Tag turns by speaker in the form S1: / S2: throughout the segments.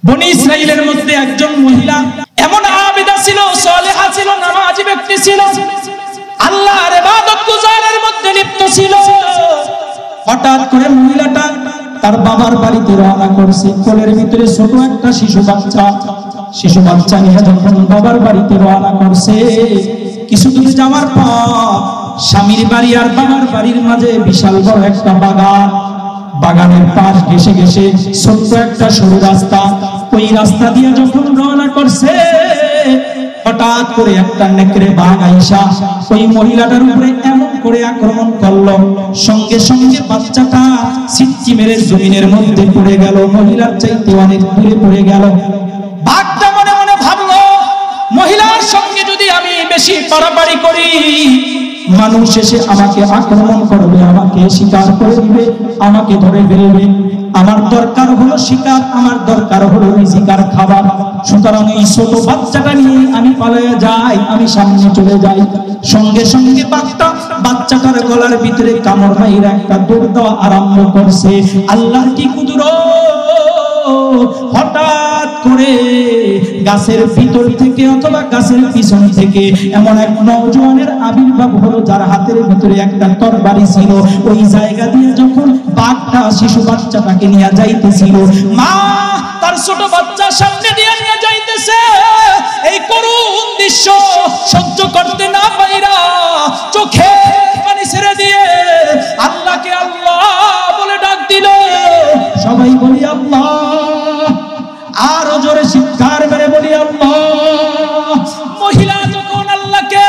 S1: বনি ইসরাইলের মধ্যে একজন মহিলা এমন আবিদা ছিল, সালেহা ছিল, নামাজি ব্যক্তি ছিল, আল্লাহর ইবাদত গুজারের মধ্যে লিপ্ত ছিল। হঠাৎ করে মহিলাটা তার বাবার বাড়িতে রওনা করছে। কোলের ভিতরে ছোট একটা শিশু বাচ্চা নিয়ে যখন বাবার বাড়িতে রওনা করছে, কিছু দূর যাওয়ার পর স্বামীর বাড়ি আর বাবার বাড়ির মাঝে বিশাল বড় একটা বাগান। বাগানের পাশ ঘেসে ঘেসে ছোট্ট একটা সরু রাস্তা। ওই রাস্তা দিয়ে যখন রওনা করছে, হঠাৎ করে একটা নেকড়ে বাঘ আইসা ওই মহিলাটার উপরে এমন করে আক্রমণ করলো, সঙ্গে সঙ্গে বাচ্চাটা ছিটকি মেরে জমিনের মধ্যে পড়ে গেল, মহিলার চাইতে অনেক দূরে পড়ে গেল। বাঘটা মনে মনে ভাবলো, মহিলার সঙ্গে যদি আমি বেশি পারাপারি করি, মানুষ এসে আমাকে আক্রমণ করবে, আমাকে শিকার করে দিবে, আমাকে ধরে ফেলবে। আমার দরকার হলো শিকার, আমার দরকার হলো রিজিকার খাবার। সুতরাং এই ছোট বাচ্চাটা নিয়ে আমি পালিয়ে যাই, আমি সামনে চলে যাই। সঙ্গে সঙ্গে বাচ্চাটার গলার ভিতরে কামড় মাইরা একটা দৌড় দেওয়া আরম্ভ করছে। আল্লাহর কি কুদরত! হঠাৎ করে গাছের ভিতর থেকে অথবা গাছের পিছন থেকে এমন এক নওজোয়ানের আবির্ভাব হলো, যার হাতের ভিতরে একটা তরবারি ছিল। ওই জায়গা দিয়ে যখন বাঘটা শিশু বাচ্চাটাকে নিয়ে যাইতেছিল, মা তার ছোট বাচ্চা সামনে দিয়ে নিয়ে যাইতেছে। এই করুণ দৃশ্য সহ্য করতে না পাইরা চোখে পানি ছেড়ে দিয়ে আল্লাহকে আল্লাহ বলে ডাক দিল। সবাই বলি আল্লাহ, আরো জোরে চিৎকার মেরে বলি আল্লাহ। মহিলা যখন আল্লাহকে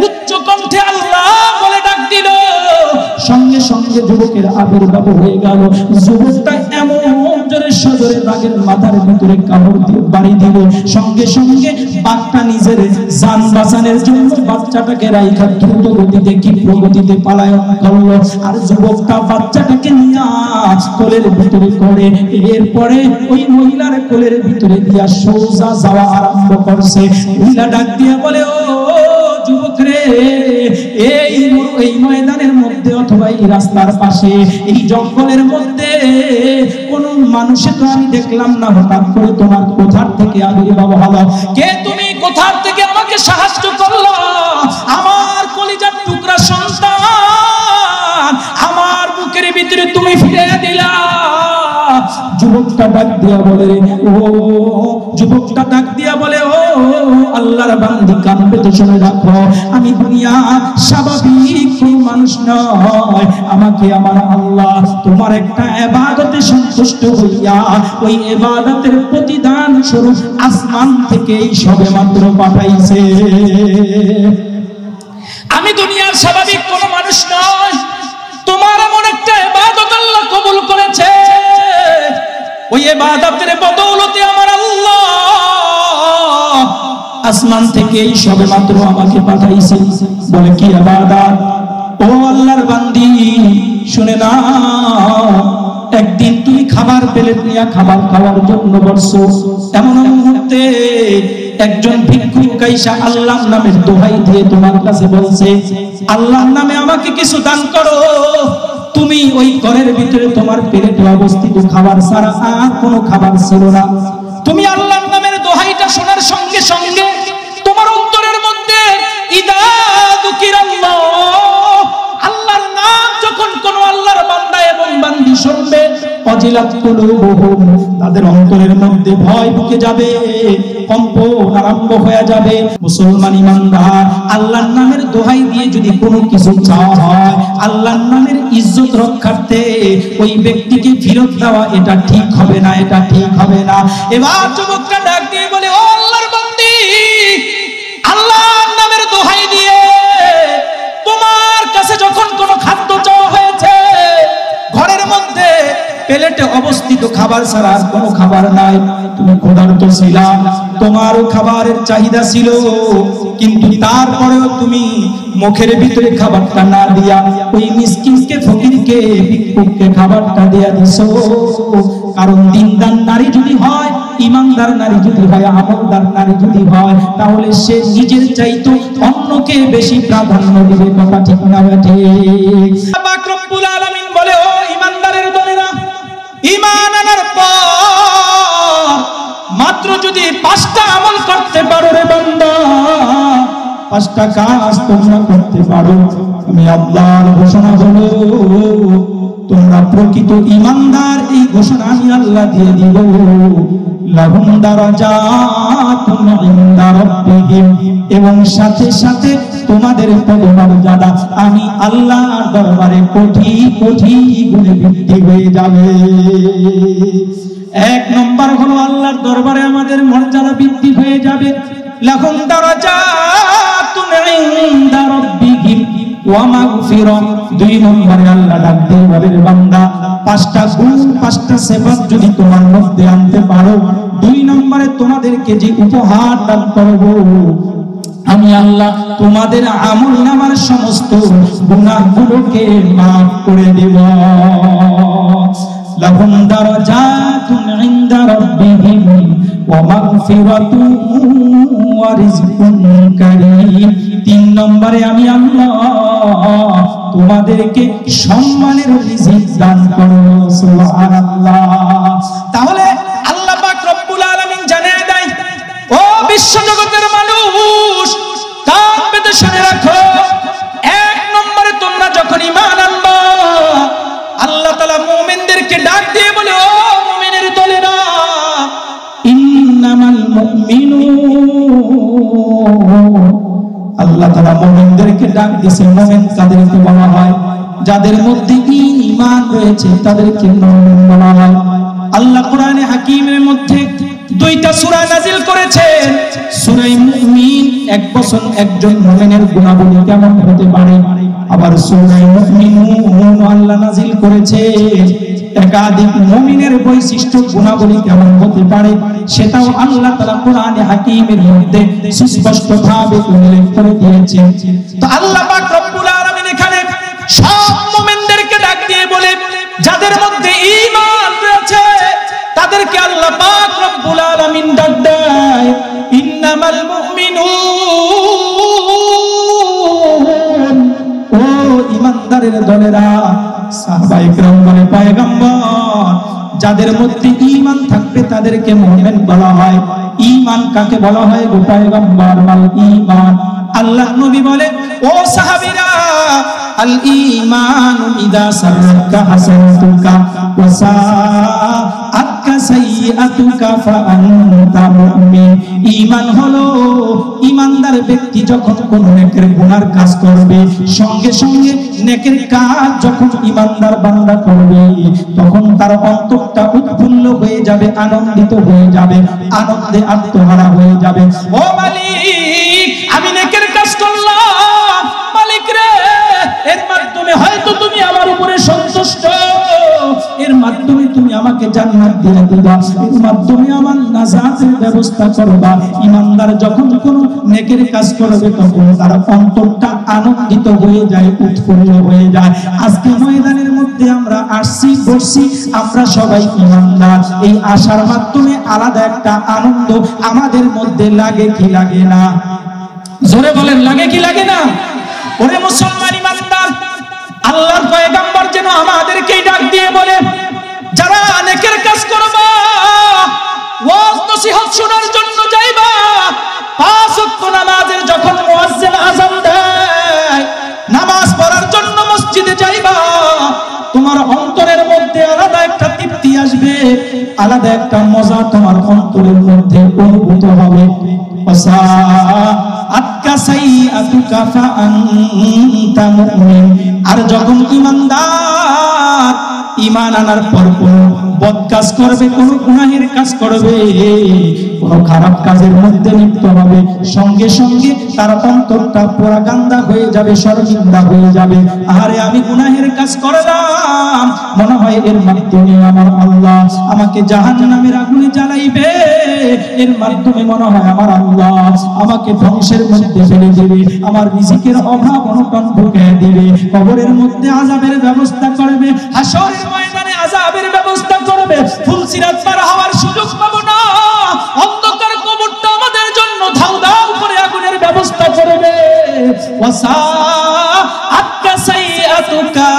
S1: উচ্চ কণ্ঠে আল্লাহ বলে ডাক দিল, সঙ্গে সঙ্গে যুবকের আবির্ভাব হয়ে গেল। যুবকটা এমন জোরে সজোরে বাঘের মাথার ভিতরে কামড় দিয়ে বাড়ি দিল। সঙ্গে সঙ্গে বাঘটা নিজের জান বাঁচানোর জন্য বাচ্চাটাকে রাইখা দ্রুত গতিতে ক্ষিপ্র গতিতে পলায়ন করলো। আর যুবকটা বাচ্চাটাকে নিয়ে কোলের ভিতরে করে এরপরে ওই মহিলার কোলের ভিতরে দিয়া সোজা যাওয়া আরম্ভ করছে। মহিলা ডাক দিয়ে বলে, ও যুবক রে, এই ময়দানের মধ্যে অথবা এই রাস্তার পাশে এই জঙ্গলের মধ্যে কোন মানুষে তো আমি দেখলাম না। হঠাৎ করে তোমার কোথার থেকে আবির্ভাব হলো? কে তুমি? কোথার থেকে আমাকে সাহায্য করলো? আমার কলিজার টুকরা সন্তান আমার বুকের ভিতরে তুমি ফিরে দিলা। যুবকটা ডাক দিয়া বলে, ও আল্লাহর বান্দি, কান পেতে শুনে রাখো, আমি দুনিয়া স্বাভাবিক কোন মানুষ নয়। আমাকে আমার আল্লাহ তোমার একটা ইবাদতে সন্তুষ্ট হইয়া ওই ইবাদতের প্রতিদান স্বরূপ আসমান থেকে সবে মাত্র পাঠাইছে। আমি দুনিয়ার স্বাভাবিক কোন মানুষ নয়, তোমার এমন একটা ইবাদত আল্লাহ কবুল করেছে। ওই ইবাদতের বদৌলতে আমার আল্লাহ আসমান থেকে সবে মাত্র আমাকে পাঠাইছে। বলে, কি ইবাদত? ও আল্লাহর বান্দি, শুনে না, একদিন তুমি খাবার প্লেট নিয়ে খাবার খাওয়ার জন্য বসছো, এমন মুহূর্তে একজন ভিক্ষুক আইসা আল্লাহর নামের দোহাই দিয়ে তোমার কাছে বলছে, আল্লাহর নামে আমাকে কিছু দান করো। তুমি ওই ঘরের ভিতরে তোমার প্লেটে অবস্থিত খাবার ছাড়া আর কোনো খাবার ছিল না। তুমি আল্লাহর নামের দোহাইটা শোনার সঙ্গে সঙ্গে তোমার অন্তরের মধ্যে ইদা যুকিরাল্লাহ, আল্লাহর নাম যখন কোন আল্লাহর বান্দা এবং বান্দি শুনবে, ওয়াজিলাত কুলুবুহুম, তাদের অন্তরের মধ্যে ভয় ঢুকে যাবে, কম্পন আরম্ভ হয়ে যাবে। মুসলমান ইমানদার, আল্লাহর নামের দোহাই দিয়ে যদি কোনো কিছু চাওয়া হয়, আল্লাহর নামের ইজ্জত রক্ষার্থে ওই ব্যক্তিকে ফেরত দেওয়া এটা ঠিক হবে না, এটা ঠিক হবে না। এবার যুবকটা ডাক দিয়ে বলে, ও আল্লাহর বান্দি, আল্লাহর নামের দোহাই দিয়ে তোমার কাছে যখন কোনো খাদ্য চাওয়া হয়েছে, ঘরের মধ্যে প্লেটে অবস্থিত খাবার ছাড়া আর কোনো খাবার নাই, তুমি ক্ষুধার্ত ছিলা, তোমারও খাবারের চাহিদা ছিল, কিন্তু তারপরেও তুমি মুখের ভিতরে খাবারটা না দিয়া ওই মিসকিনকে, ফকিরকে, ভিক্ষুককে খাবারটা দিয়া দিছো। কারণ দিনদার নারী যদি হয়, ইমানদার নারী যদি হয়, আমলদার নারী যদি হয়, তাহলে সে নিজের চাইতে অন্যকে বেশি প্রাধান্য দিবে। কথা ঠিক না ঠিক? পাক রব্বুল আলামিন বলে, ও ইমানদারের দলেরা, ঈমান আনার পর যদি 5টা আমল করতে পারো রে বান্দা, 5টা কাজ তোমরা করতে পারো, আমি আল্লাহর ঘোষণা হলো তোমরা প্রকৃত ঈমানদার। এই ঘোষণা আমি আল্লাহ দিয়ে দিব, লাহুম দারাজাতুন ইনদা রাব্বিহিম, এবং সাথে সাথে তোমাদের পদমর্যাদা আমি আল্লাহর দরবারে কোটি কোটি গুণে বৃদ্ধি হয়ে যাবে। 1 নম্বর হলো আল্লাহর দরবারে আমাদের মর্যাদা বৃদ্ধি হয়ে যাবে। লাহুম দারাজাতুন ইনদা রাব্বিহিম ওয়া মাগফিরা। 2 নম্বরে আল্লাহ ডাক দিয়ে বলে বান্দা 5টা গুণ 5টা সিফাত যদি তোমার মধ্যে আনতে পারো, 2 নম্বরে তোমাদেরকে যে উপহার দান করব, আমি আল্লাহ তোমাদের আমলনামার সমস্ত গুনাহগুলোকে মাফ করে দেব। লাহুম দারাজাতুন ইনদা রাব্বিহিম ওয়া মাগফিরাতুন ওয়া রিজকুন কারীম। 3 নম্বরে আমি আল্লাহ তোমাদেরকে সম্মানের রিজিক দান করব। সুবহানাল্লাহ। তাহলে আল্লাহ পাক রব্বুল আলামিন জানিয়ে দেয়, ও বিশ্বজগতের মানুষ কান পেতে শুনে রাখো, 1 নম্বরে তোমরা যখন ঈমান আনবা, আল্লাহ তাআলা মুমিনদেরকে ডাক দিয়ে বলে, ও মুমিনের দলেরা, ইন্নামাল মুমিনুন। আল্লাহ তাআলা মুমিনদেরকে ডাক দিয়েছে। মুমিন তাদেরকে বলা হয় যাদের মধ্যে ঈমান রয়েছে, তাদেরকে মুমিন বলা হয়। আল্লাহ কোরআনে হাকিমের মধ্যে 2টা সূরা নাজিল করেছেন। সূরা মুমিন 1 বছর একজন মুমিনের গুণাবলী কেমন হতে পারে, আবার সূরা মুমিনুন আল্লাহ নাজিল করেছে একাধিক মুমিনের বৈশিষ্ট্য গুণাবলী কেমন হতে পারে, সেটাও আল্লাহ তাআলা কোরআনে হাকিমের মধ্যে সুস্পষ্টভাবে উল্লেখ করে দিয়েছেন। তো আল্লাহ পাক রব্বুল আলামিন এখানে সব মুমিনদেরকে ডাক দিয়ে বলে, যাদের মধ্যে ঈমান রয়েছে তাদেরকে আল্লাহ পাক রব্বুল আলামিন ডাক দেয়, ইন্নামাল মুমিনুন। ও ঈমানদারের দলেরা, সাহাবায়ে কেরাম বলে, পয়গম্বর যাদের মধ্যে ঈমান থাকবে তাদেরকে মুমিন বলা হয়। ঈমান কাকে বলা হয় গো পয়গম্বর? মাল ঈমান। আল্লাহ নবী বলে, ও সাহাবীরা, আল ঈমানু ইযা সাররাকা হাসানাতুকা ওয়া সাআতকা সাইয়্যাতুকা ফাআনতা মুমিন। ঈমান হলো ঈমানদার ব্যক্তি যখন কোন নেকের গুনার কাজ করবে, সঙ্গে সঙ্গে নেকের কাজ যখন ঈমানদার বান্দা করবে, তখন তার অন্তরটা উৎফুল্ল হয়ে যাবে, আনন্দিত হয়ে যাবে, আনন্দে আত্মহারা হয়ে যাবে। ও মালিক, আমি নেকের কাজ করলাম, মালিক রে, এর মাধ্যমে হয়তো তুমি আমার উপরে সন্তুষ্ট, এর মাধ্যমে তুমি আমাকে জান্নাত দিয়ে দিবা, এর মাধ্যমে আমার নাজাতের ব্যবস্থা করবা। ঈমানদার যখন কোনো নেকের কাজ করবে, তখন তার অন্তরটা আনন্দিত হয়ে যায়, উৎফুল্ল হয়ে যায়। আজকে ময়দানের মধ্যে আমরা আসছি, বসছি, আমরা সবাই ঈমানদার। এই আশার মাধ্যমে আলাদা একটা আনন্দ আমাদের মধ্যে লাগে কি লাগে না? জোরে বলেন, লাগে কি লাগে না? ওরে মুসলমান ঈমানদার, আল্লাহর পয়গম্বর যেন আমাদেরকে ডাক দিয়ে বলে, যারা নেকের কাজ করবা, ওয়াজ নসিহত শোনার জন্য যাইবা, 5 ওয়াক্ত নামাজের যখন মুয়াজ্জিন আযান দেয়, নামাজ পড়ার জন্য মসজিদে যাইবা, তোমার অন্তরের মধ্যে আলাদা একটা তৃপ্তি আসবে, আলাদা একটা মজা তোমার অন্তরের মধ্যে অনুভূত হবে। আর যখন ঈমানদার ঈমান আনার পর কোন বদ কাজ করবে, কোন গুনাহের কাজ করবে, কোন খারাপ কাজের মধ্যে লিপ্ত হবে, সঙ্গে সঙ্গে তার অন্তরটা পোড়াগান্দা হয়ে যাবে, শর্মিন্দা হয়ে যাবে। আরে আমি গুনাহের কাজ করলাম, মনে হয় এর মাধ্যমে আমার আল্লাহ আমাকে জাহান্নামের আগুনে জ্বালাইবে, এর মাধ্যমে মনে হয় আমার আল্লাহ আমাকে ধ্বংসের মধ্যে ফেলে দেবে, আমার রিজিকের অভাব অনটন ঢুকিয়ে দেবে, কবরের মধ্যে আযাবের ব্যবস্থা করবে, হাশরের ময়দানে আযাবের ব্যবস্থা করবে, ফুলসিরাত পার হওয়ার সুযোগ পাবো না, অন্ধকার কবরটা আমাদের জন্য ধাউ ধাউ করে আগুনের ব্যবস্থা করবে। ওয়াসাআতকা সাইয়্যাতুকা,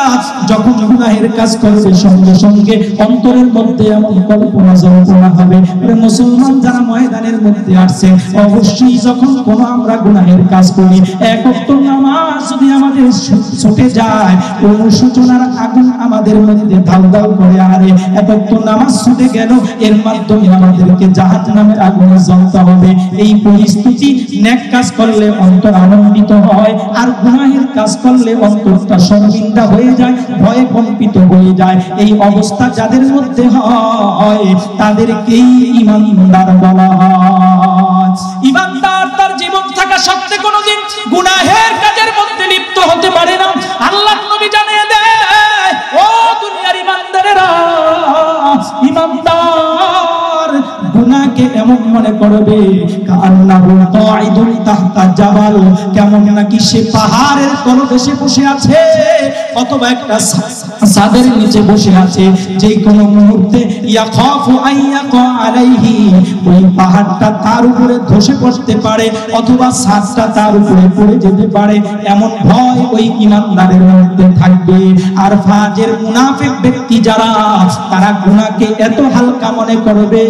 S1: যখন গুনাহের কাজ করবে সঙ্গে সঙ্গে অন্তরের মধ্যে এমন কল্পনা জল্পনা হবে। মুসলমান যারা ময়দানের মধ্যে আসছে, অবশ্যই যখন কোনো আমরা গুনাহের কাজ করি, এক ওয়াক্ত নামাজ যদি আমাদের ছুটে যায়, অনুশোচনার আগুন আমাদের মধ্যে দাউ দাউ করে আরে এক ওয়াক্ত নামাজ ছুটে গেল, এর মাধ্যমে আমাদেরকে জাহান্নামের আগুনে জ্বলতে হবে। এই পরিস্থিতি নেক কাজ করলে অন্তর আনন্দিত হয়, আর গুনাহের কাজ করলে অন্তরটা শর্মিন্দা হয়ে যায়, ভয়ে কম্পিত হয়ে যায়। এই অবস্থা যাদের মধ্যে হয় তাদেরকেই ঈমানদার বলা হয়। ঈমানদার তার জীবন থাকা সত্ত্বে কোনোদিন গুনাহের কাজের মধ্যে লিপ্ত হতে পারে না। আল্লাহর নবী জানিয়ে দেয়, ও দুনিয়ার ঈমানদারেরা, ঈমানদার গুনাহকে এমন মনে করবে কান্নাহু কাঈদুন তাহতা জাবাল, কেমন নাকি সে পাহাড়ের তলদেশে বসে আছে অথবা একটা ছাদের নিচে বসে আছে, যে কোনো মুহূর্তে ইয়াখাফু আইয়াকা আলাইহি, ওই পাহাড়টা তার উপরে ধসে পড়তে পারে অথবা ছাদটা তার উপরে পড়ে যেতে পারে, এমন ভয় ওই ঈমানদারের মধ্যে থাকবে। আর ফাজের মুনাফিক ব্যক্তি যারা, তারা গুনাহকে এত হালকা মনে করবে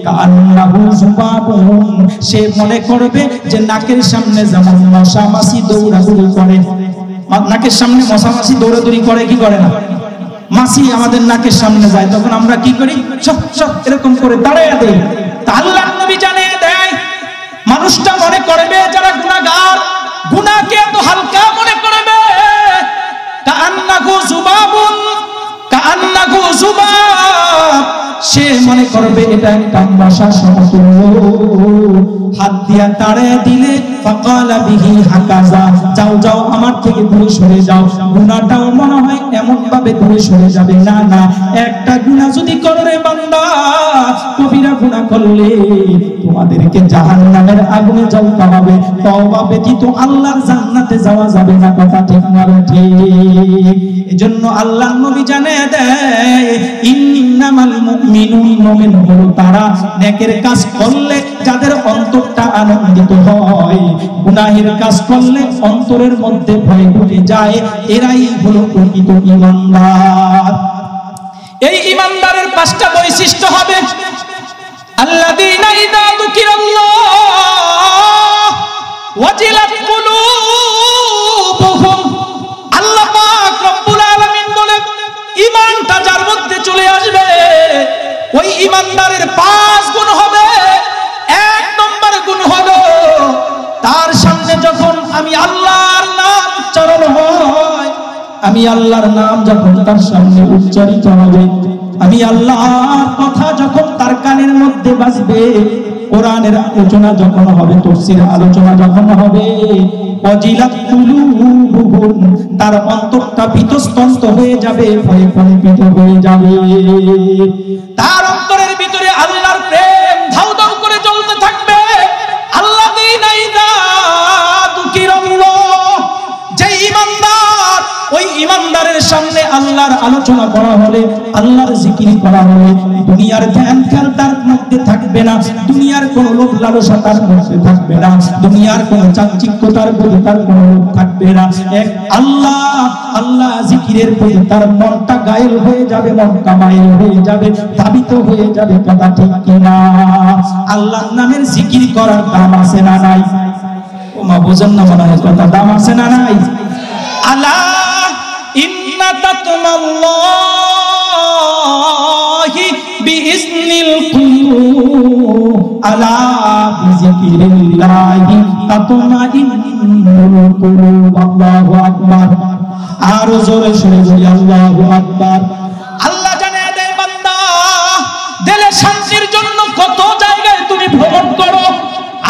S1: কান্নাহু যুবাবুন, সে মনে করবে যে নাকের সামনে যেমন মশা মাছি দৌড়াদৌড়ি করে, নাকের সামনে মশা মাছি দৌড়াদৌড়ি করে কি করে না, মাছি আমাদের নাকের সামনে যায়, তখন আমরা কি করি, সব সব এরকম করে দাঁড়িয়ে দেই। তা আল্লাহর নবী জানিয়ে দেয়, মানুষটা মনে করবে যারা গুনাহগার, গুনাহকে এত হালকা মনে করবে কান্নাহু যুবাবুন, কান্নাহু যুবাব, সে মনে করবে এটা একটা মশা সমতুল্য, হাত দিয়া তাড়ে দিলে ফাকালা বিহি হাকাজা, যাও যাও আমার থেকে দূরে সরে যাও। গুনাহটাও মনে হয় এমন ভাবে দূরে সরে যাবে, না না, একটা গুনাহ যদি করো রে বান্দা, কবিরা গুনাহ করলে তোমাদেরকে জাহান্নামের আগুনে জ্বলতে হবে, তওবা ব্যতীত আল্লাহর জান্নাতে যাওয়া যাবে না। কথা ঠিক না ঠিক? এজন্য আল্লাহর নবী জানিয়ে দেয়, ইন্নামাল মুমিনুন, মুমিন হলো তারা নেকের কাজ করলে যাদের অন্তরটা আনন্দিত হয়, গুনাহের কাজ করলে অন্তরের মধ্যে ভয় ঢুকে যায়, এরাই হলো প্রকৃত ঈমানদার। এই ঈমানদারের পাঁচটা বৈশিষ্ট্য হবে, আল্লাযীনা ইযা যুকিরাল্লাহ ওয়াজিলাত কুলুবুহুম, আল্লাহ পাক রব্বুল আলামিন বলেন, ঈমানটা যার মধ্যে চলে আসবে, ওই ঈমানদারের 5 গুণ হবে। 1 নম্বর গুণ হলো, তার সামনে যখন আমি আল্লাহর নাম উচ্চারণ হয়, আমি আল্লাহর নাম যখন তার সামনে উচ্চারিত হবে, আমি আল্লাহর কথা যখন তার কানের মধ্যে বাজবে, কোরআনের আলোচনা যখন হবে, তাফসীর আলোচনা যখন হবে, ওয়াজিলাত কুলুবুহুম, তার অন্তরটা ভীতস্তন্ত হয়ে যাবে, ভয়ে কম্পিত হয়ে যাবে, তার অন্তরের ভিতরে আল্লাহর প্রেম ধাউ ধাউ করে জ্বলতে থাকবে। আল্লাযীনা ইযা যুকিরাল্লাহ, যে ঈমানদার, ওই ঈমানদারের সামনে আল্লাহর আলোচনা করা হলে, আল্লাহর জিকির করা হলে, দুনিয়ার ধ্যান খেয়াল তার মধ্যে থাকবে না, দুনিয়ার কোন লোভ লালসা তার মধ্যে থাকবে না, দুনিয়ার কোন চাকচিক্যতার প্রতি তার কোন লোভ থাকবে না। এক আল্লাহ আল্লাহ জিকিরের প্রতি তার মনটা গায়েল হয়ে যাবে, মনটা মায়েল হয়ে যাবে, ধাবিত হয়ে যাবে। কথা ঠিক কিনা? আল্লাহর নামের জিকির করার দাম আছে না নাই? ও মা বোঝেন না মনে হয় কথা, দাম আছে না নাই? আলা ইন্না তাকওয়াল্লাহি বিইজনিল কুলুব, আলা বিযিকরিল্লাহি তাতমাইন্নুল কুলুব। আল্লাহু আকবার, আরো জোরে সরে বলি আল্লাহু আকবার। আল্লাহ জানিয়ে দেয়, বান্দা, দিলে শান্তির জন্য কত জায়গায় তুমি ভ্রমণ করো,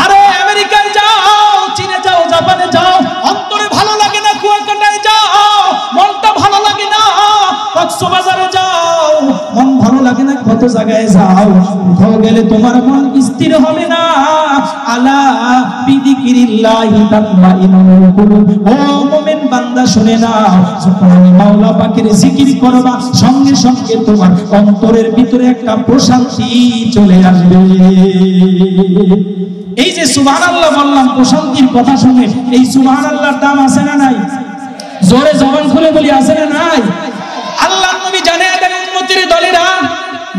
S1: আরে আমেরিকায় যাও, চীনে যাও, জাপানে যাও, অন্তরে ভালো লাগে না, কুয়াকাটায় যাও, মনটা ভালো লাগে না, কক্সবাজারে যাও, মন ভালো লাগে না, কত জায়গায় যাও, কোথাও গেলে তোমার মন স্থির হবে না। আলা বিযিকরিল্লাহি তাতমাইন্নুল কুলুব, ও মুমিন বান্দা শুনে নাও, যখন আমি মাওলা পাকের জিকির করবা, সঙ্গে সঙ্গে তোমার অন্তরের ভিতরে একটা প্রশান্তি চলে আসবে। এই যে সুবহানাল্লাহ বললাম, প্রশান্তির কথা শুনে, এই সুবহানাল্লাহর দাম আছে না নাই? জোরে জবান খুলে বলি, আছে না নাই? আল্লাহর নবী জানিয়ে দেন উম্মতের দলেরা,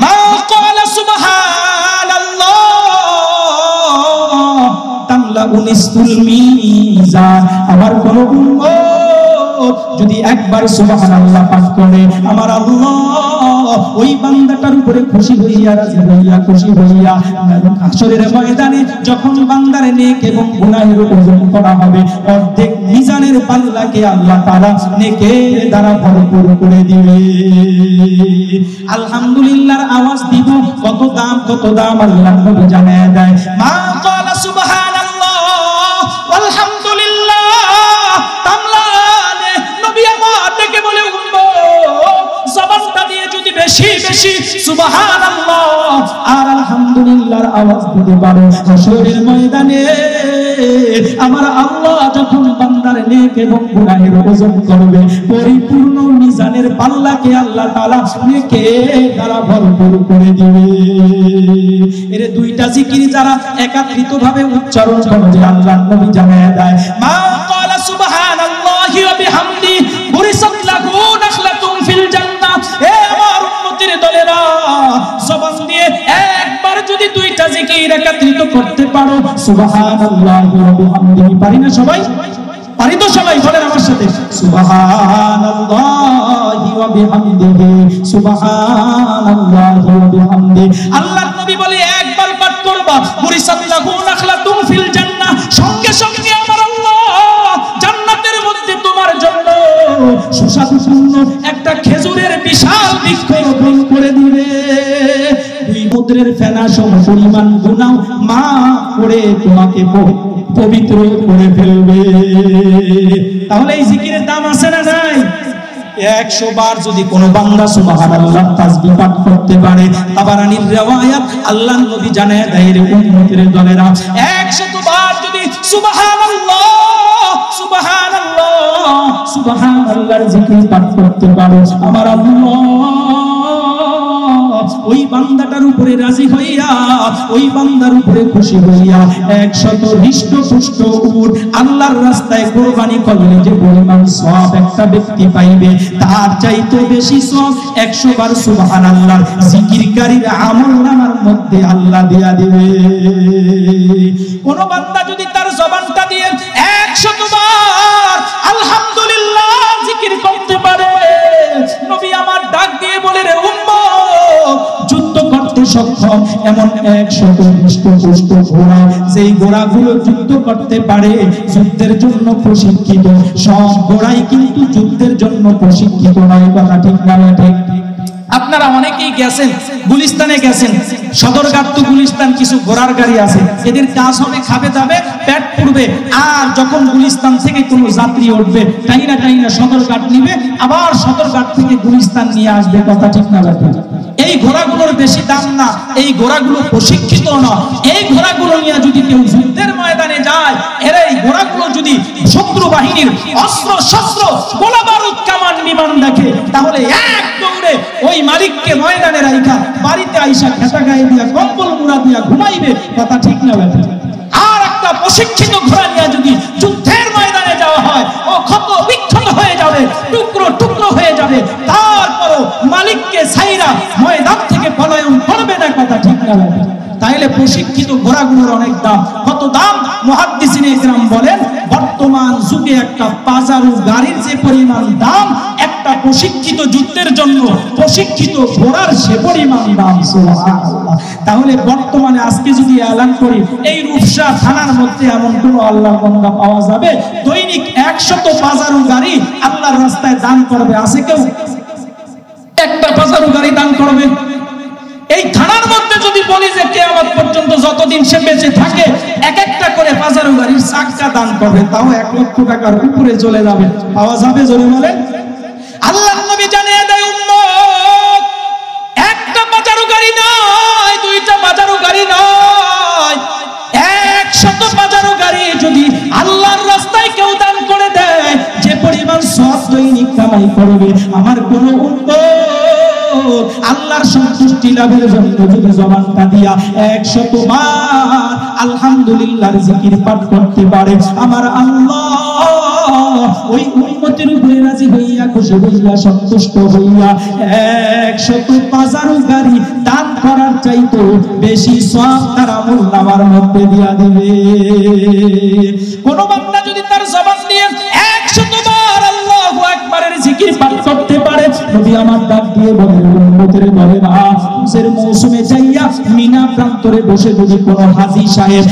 S1: মা ক্বালা সুবহানাল্লাহ তামলা উনিসুল মিজান। আমার কোন উম্মত যদি একবার সুবহানাল্লাহ পাঠ করে, আমার আল্লাহ ওই বান্দাটার উপরে খুশি হইয়া, রাজি হইয়া, খুশি হইয়া হাশরের ময়দানে যখন বান্দার নেক এবং গুনাহের ওজন করা হবে, অর্ধেক মিজানের পাল্লাকে আল্লাহ তাআলা নেকের দ্বারা ভরপুর করে দিবে। আলহামদুলিল্লাহর আওয়াজ দিব, কত দাম, কত দাম আল্লাহর নবী জানায় দেয়। মা ক্বালা সুবহানাল্লাহ আলহামদুলিল্লাহ তামলা নবী আমার ডেকে বলে, জবানটা দিয়ে যদি বেশি বেশি সুবহানাল্লাহ আর আলহামদুলিল্লাহর আওয়াজ দিতে পারো, হাশরের ময়দানে আমার আল্লাহ যখন বান্দার নেক এবং গুনাহের ওজন করবে, পরিপূর্ণ মিজানের পাল্লাকে আল্লাহ তাআলা নেকের দ্বারা ভরপুর করে দিবে। এর দুইটা জিকির যারা একত্রিতভাবে উচ্চারণ করবে, আল্লাহর নবী জানায় দেয়, মা ক্বালা সুবহানাল্লাহি ওয়া বিহামদি বুরিসাত লাহু নাখলাতুন ফিল জান্নাহ। এ আমার উম্মতের দলেরা, জবান দিয়ে একবার যদি দুইটা জিকির একত্রিত করতে পারো, সুবহানাল্লাহি ওয়া বিহামদিহি, পারি না সবাই? পারি তো সবাই? বলেন আমার সাথে, সুবহানাল্লাহি ওয়া বিহামদিহি, সুবহানাল্লাহি ওয়া বিহামদিহি। আল্লাহর নবী বলে একবার পাঠ করবা, বুরিসাত লাহু নাখলাতুন ফিল জান্নাহ, সঙ্গে সঙ্গে আমার আল্লাহ জান্নাতের মধ্যে তোমার জন্য সুস্বাদুপূর্ণ একটা খেজুরের বিশাল বৃক্ষ রোপণ করে দিবে। দুই মুদ্রের ফেনা সম পরিমাণ গুনাহ মাফ করে তোমাকে পবিত্র করে ফেলবে। তাহলে এই জিকিরের দাম আছে না নাই? 100 বার যদি কোন বান্দা সুবহানাল্লাহ তাসবিহ পাঠ করতে পারে, তাবারানীর riwayat আল্লাহর নবী জানায় দেয়, রে উম্মতের দলেরা, 100 বার যদি সুবহানাল্লাহ সুবহানাল্লাহ সুবহানাল্লাহর জিকির পাঠ করতে পারো, আমার আল্লাহ ওই বান্দাটার উপরে রাজি হইয়া, ওই বান্দার উপরে খুশি হইয়া 100 হৃষ্টপুষ্ট উট আল্লাহর রাস্তায় কুরবানি করলে যে পরিমাণ সওয়াব একটা ব্যক্তি পাইবে, তার চাইতে বেশি সওয়াব 100 বার সুবহানাল্লাহর জিকিরকারীর আমলনামার মধ্যে আল্লাহ দেয়া দিবে। কোন বান্দা যদি তার জবানটা দিয়ে 100 বার আলহামদুলিল্লাহ জিকির করতে পারে, নবী আমার ডাক দিয়ে বলে, রে উম্মত, যুদ্ধ করতে সক্ষম এমন 100 হৃষ্টপুষ্ট ঘোড়া, যেই ঘোড়াগুলো যুদ্ধ করতে পারে, যুদ্ধের জন্য প্রশিক্ষিত, সব ঘোড়াই কিন্তু যুদ্ধের জন্য প্রশিক্ষিত নয়। কথা ঠিক না ঠিক? আপনারা অনেকেই গেছেন, গুলিস্তানে গেছেন, সদরঘাট তো গুলিস্তান কিছু ঘোড়ার গাড়ি আছে, এদের কাজ হবে খাবে যাবে, পেট পুড়বে, আর যখন গুলিস্তান থেকে কোনো যাত্রী উঠবে, টাইনা টাইনা সদরঘাট নিবে, আবার সদরঘাট থেকে গুলিস্তান নিয়ে আসবে। কথা ঠিক না ঠিক? এই ঘোড়াগুলোর বেশি দাম না, এই ঘোড়াগুলো প্রশিক্ষিত না। এই ঘোড়াগুলো নিয়ে যদি কেউ যুদ্ধের ময়দানে যায়, এর এই ঘোড়াগুলো যদি শত্রু বাহিনীর অস্ত্র শস্ত্র গোলা বারুদ কামান বিমান দেখে, তাহলে এক দৌড়ে ওই মালিককে ময়দানে রাইখা বাড়িতে আইসা খেতা গায়ে দিয়া কম্বল মুড়া দিয়া ঘুমাইবে। কথা ঠিক না বেটা? আর একটা প্রশিক্ষিত ঘোড়া নিয়ে যদি যুদ্ধের ময়দানে যাওয়া হয়, ও ক্ষত বিক্ষত হয়ে যাবে, টুকরো টুকরো হয়ে যাবে, তারপরও মালিককে ছাইরা ময়দান থেকে পলায়ন করবে না। কথা ঠিক না বেটা? তাইলে প্রশিক্ষিত ঘোড়াগুলোর অনেক দাম। কত দাম? মুহাদ্দিসিনে ইকরাম বলেন, বর্তমান যুগে একটা পাজারু গাড়ির যে পরিমাণ দাম, একটা প্রশিক্ষিত যুদ্ধের জন্য প্রশিক্ষিত ঘোড়ার সে পরিমাণ দাম। সুবহানাল্লাহ। তাহলে বর্তমানে আজকে যদি এলান করি, এই রূপসা থানার মধ্যে এমন কোন আল্লাহর বান্দা পাওয়া যাবে দৈনিক 100 পাজারু গাড়ি আল্লাহর রাস্তায় দান করবে? আছে কেউ? একটা পাজারু গাড়ি দান করবে? এই থানার মধ্যে যদি বলি যে কিয়ামত পর্যন্ত যতদিন সে বেঁচে থাকে এক একটা করে পাজারু গাড়ির চাকা দান করবে, তাও 1 লক্ষ টাকার উপরে চলে যাবে। পাওয়া যাবে? জোরে বলেন। আল্লাহর নবী জানিয়ে দেয়, উম্মত, একটা পাজারু গাড়ি নয়, দুইটা পাজারু গাড়ি নয়, 100 পাজারু গাড়ি যদি আল্লাহর রাস্তায় কেউ দান করে দেয়, যে পরিমাণ সওয়াব দৈনিক কামাই করবে, আমার কোন উম্মত আল্লাহর সন্তুষ্টি লাভের জন্য যদি জবানটা দিয়া 100 বার আলহামদুলিল্লাহর জিকির পাঠ করতে পারে, আমার আল্লাহ ওই উম্মতের উপরে রাজি হইয়া খুশি হইয়া সন্তুষ্ট হইয়া 150 গাড়ি দান করার চাইতো বেশি সওয়াব তার আমলনামার মধ্যে দিয়া দিবে। কোন বান্দা যদি তার জবান দিয়ে 100 বার আল্লাহু আকবারের জিকির পাঠ করতে পারে, নবী আমার ডাক দিয়ে বলেন উম্মতের দলেরা হজের মৌসুমে যাইয়া মিনা প্রান্তরে বসে যদি কোন হাজী সাহেব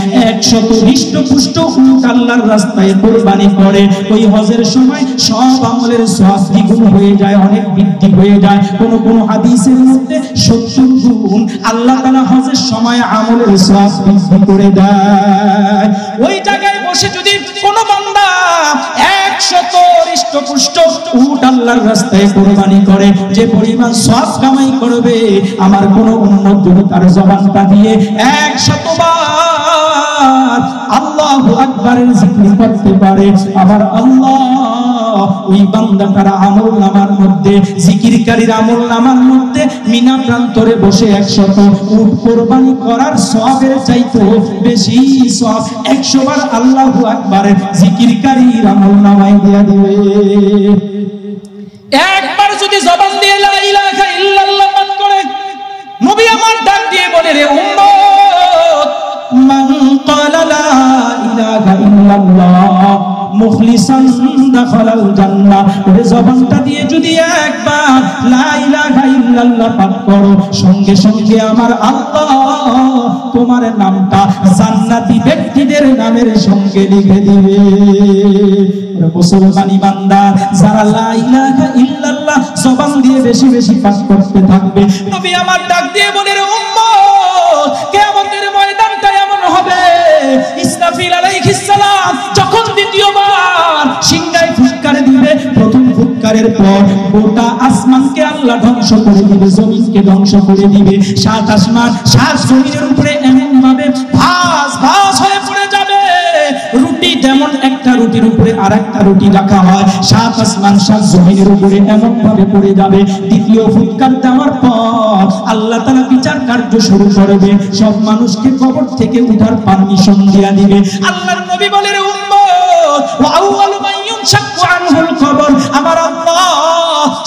S1: 100 হৃষ্টপুষ্ট উট আল্লাহর রাস্তায় কুরবানি করে, ওই হজের সময় সব আমলের সওয়াব দ্বিগুণ হয়ে যায়, অনেক বৃদ্ধি হয়ে যায়। কোন কোন হাদিসের মধ্যে 70 গুণ আল্লাহ তাআলা হজের সময় আমলের সওয়াব বৃদ্ধি করে দেয়। ওই জায়গায় বসে যদি কোন বান্দা 100 হৃষ্টপুষ্ট উট আল্লাহর রাস্তায় কুরবানি করে, যে পরিমাণ সওয়াব কামাই করবে, আমার কোন উম্মত যদি তার জবানটা দিয়ে 100 বার আল্লাহু আকবারের জিকির করতে পারে, আমার আল্লাহ ওই বান্দাটার আমলনামার মধ্যে, জিকিরকারীর আমলনামার মধ্যে মিনা প্রান্তরে বসে 100 উট কুরবানি করার সওয়াবের চাইতে বেশি সওয়াব 100 বার আল্লাহু আকবারের জিকিরকারীর আমলনামায় দেয়া দিবে। একবার যদি জবান দিয়ে লা ইলাহা ইল্লাল্লাহ পাঠ করে, নবী আমার ডাক দিয়ে বলে রে উম্মত, মান ক্বালা লা ইলাহা ইল্লাল্লাহ মুখলিসান দাখালাল জান্নাহ। ওই জবানটা দিয়ে যদি একবার লা ইলাহা ইল্লাল্লাহ পাঠ করো, সঙ্গে সঙ্গে আমার আল্লাহ তোমার নামটা জান্নাতি ব্যক্তিদের নামের সঙ্গে লিখে দিবে। মুসলমানি বান্দা যারা লা ইলাহা ইল্লাল্লাহ জবান দিয়ে বেশি বেশি পাঠ করতে থাকবে, নবী আমার ডাক দিয়ে বলে রে উম্মত, কিয়ামতের ময়দানটা এমন হবে, ইসরাফিল আলাইহিস সালাম যখন দ্বিতীয়বার সিংহায় ফুৎকার দিবে, প্রথম ফুৎকারের পর গোটা আসমানকে আল্লাহ ধ্বংস করে দিবে, জমিনকে ধ্বংস করে দিবে। 7 আসমান 7 জমিনের উপরে এমন ভাবে ভাঁজ ভাঁজ হয়ে পড়ে যাবে, রুটি যেমন একটা রুটির উপরে আরেকটা রুটি রাখা হয়, 7 আসমান 7 জমিনের উপরে এমন ভাবে পড়ে যাবে। দ্বিতীয় ফুৎকার দেওয়ার পর আল্লাহ তাআলা বিচার কার্য শুরু করবে, সব মানুষকে কবর থেকে উঠার পারমিশন দিয়া দিবে। আল্লাহর নবী বলে রে উম্মত, ওয়া আউয়ালু মান ইউনশাক্কু আনহুল কবর, আমার আল্লাহ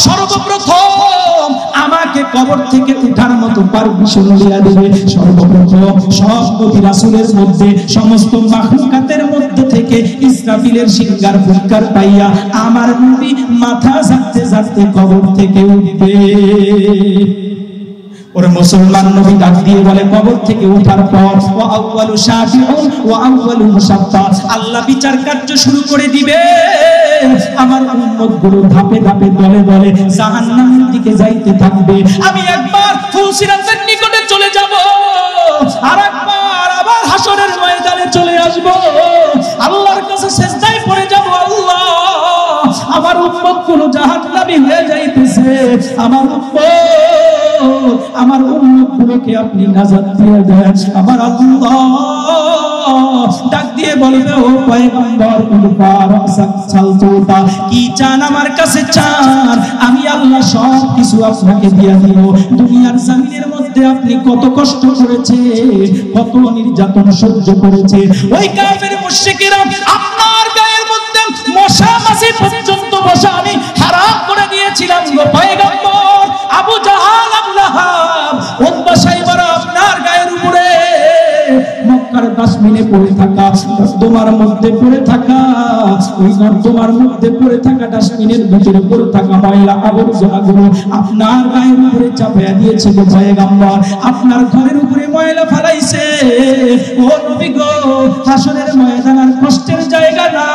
S1: সর্বপ্রথম আমাকে কবর থেকে উঠার মতো পারমিশন দিয়া দিবে। সর্বপ্রথম সব নবী রাসূলের মধ্যে, সমস্ত মাখলুকাতের মধ্যে থেকে ইসরাফিলের সিংহার ফুৎকার পাইয়া আমার নবী মাথা ঝাঁকতে ঝাঁকতে কবর থেকে উঠবে। ওরে মুসলমান নবী ডাক দিয়ে বলে কবর থেকে ওঠার পর ওয়া আউয়ালু শাফিউন ওয়া আউয়ালু মুশাফফা, আল্লাহ বিচার কার্য শুরু করে দিবে। আমার উম্মতগুলো ধাপে ধাপে দলে দলে জাহান্নামের দিকে যাইতে থাকবে। আমি একবার ফুলসিরাতের নিকটে চলে যাব, আর একবার আবার হাসরের ময়দানে চলে আসব, আল্লাহর কাছে সিজদায় পড়ে যাব। আল্লাহ, আমার উম্মতগুলো জাহান্নামী হয়ে যাইতেছে, আমার উম্মতগুলোকে আপনি নাজাত দিয়ে দেন। আমার আল্লাহ ডাক দিয়ে বলবে, ও পয়গম্বর কি চান আমার কাছে চান, আমি আল্লাহ সব কিছু আপনাকে দিয়ে দিব। দুনিয়ার জমিনের মধ্যে আপনি কত কষ্ট করেছে, কত নির্যাতন সহ্য করেছে, ওই কাফের মুশরিকেরা আপনার গায়ের মধ্যে মশা মাছি পর্যন্ত বসা আমি হারাম করে দিয়েছিলাম গো পয়গম্বর। আবু জাহাল, আবু লাহাব, উতবা সাইবারা আপনার গায়ের উপরে মক্কার ডাস্টবিনে পড়ে থাকা, নর্দমার মধ্যে পড়ে থাকা, ওই নর্দমার মধ্যে পড়ে থাকা ডাস্টবিনের ভিতরে পড়ে থাকা ময়লা আবর্জনাগুলো আপনার গায়ের উপরে চাপিয়ে দিয়েছে গো পয়গম্বর। আপনার ঘরের উপরে ময়লা ফেলাইছে। ও নবী গো, হাসরের ময়দান আর কষ্টের জায়গা না,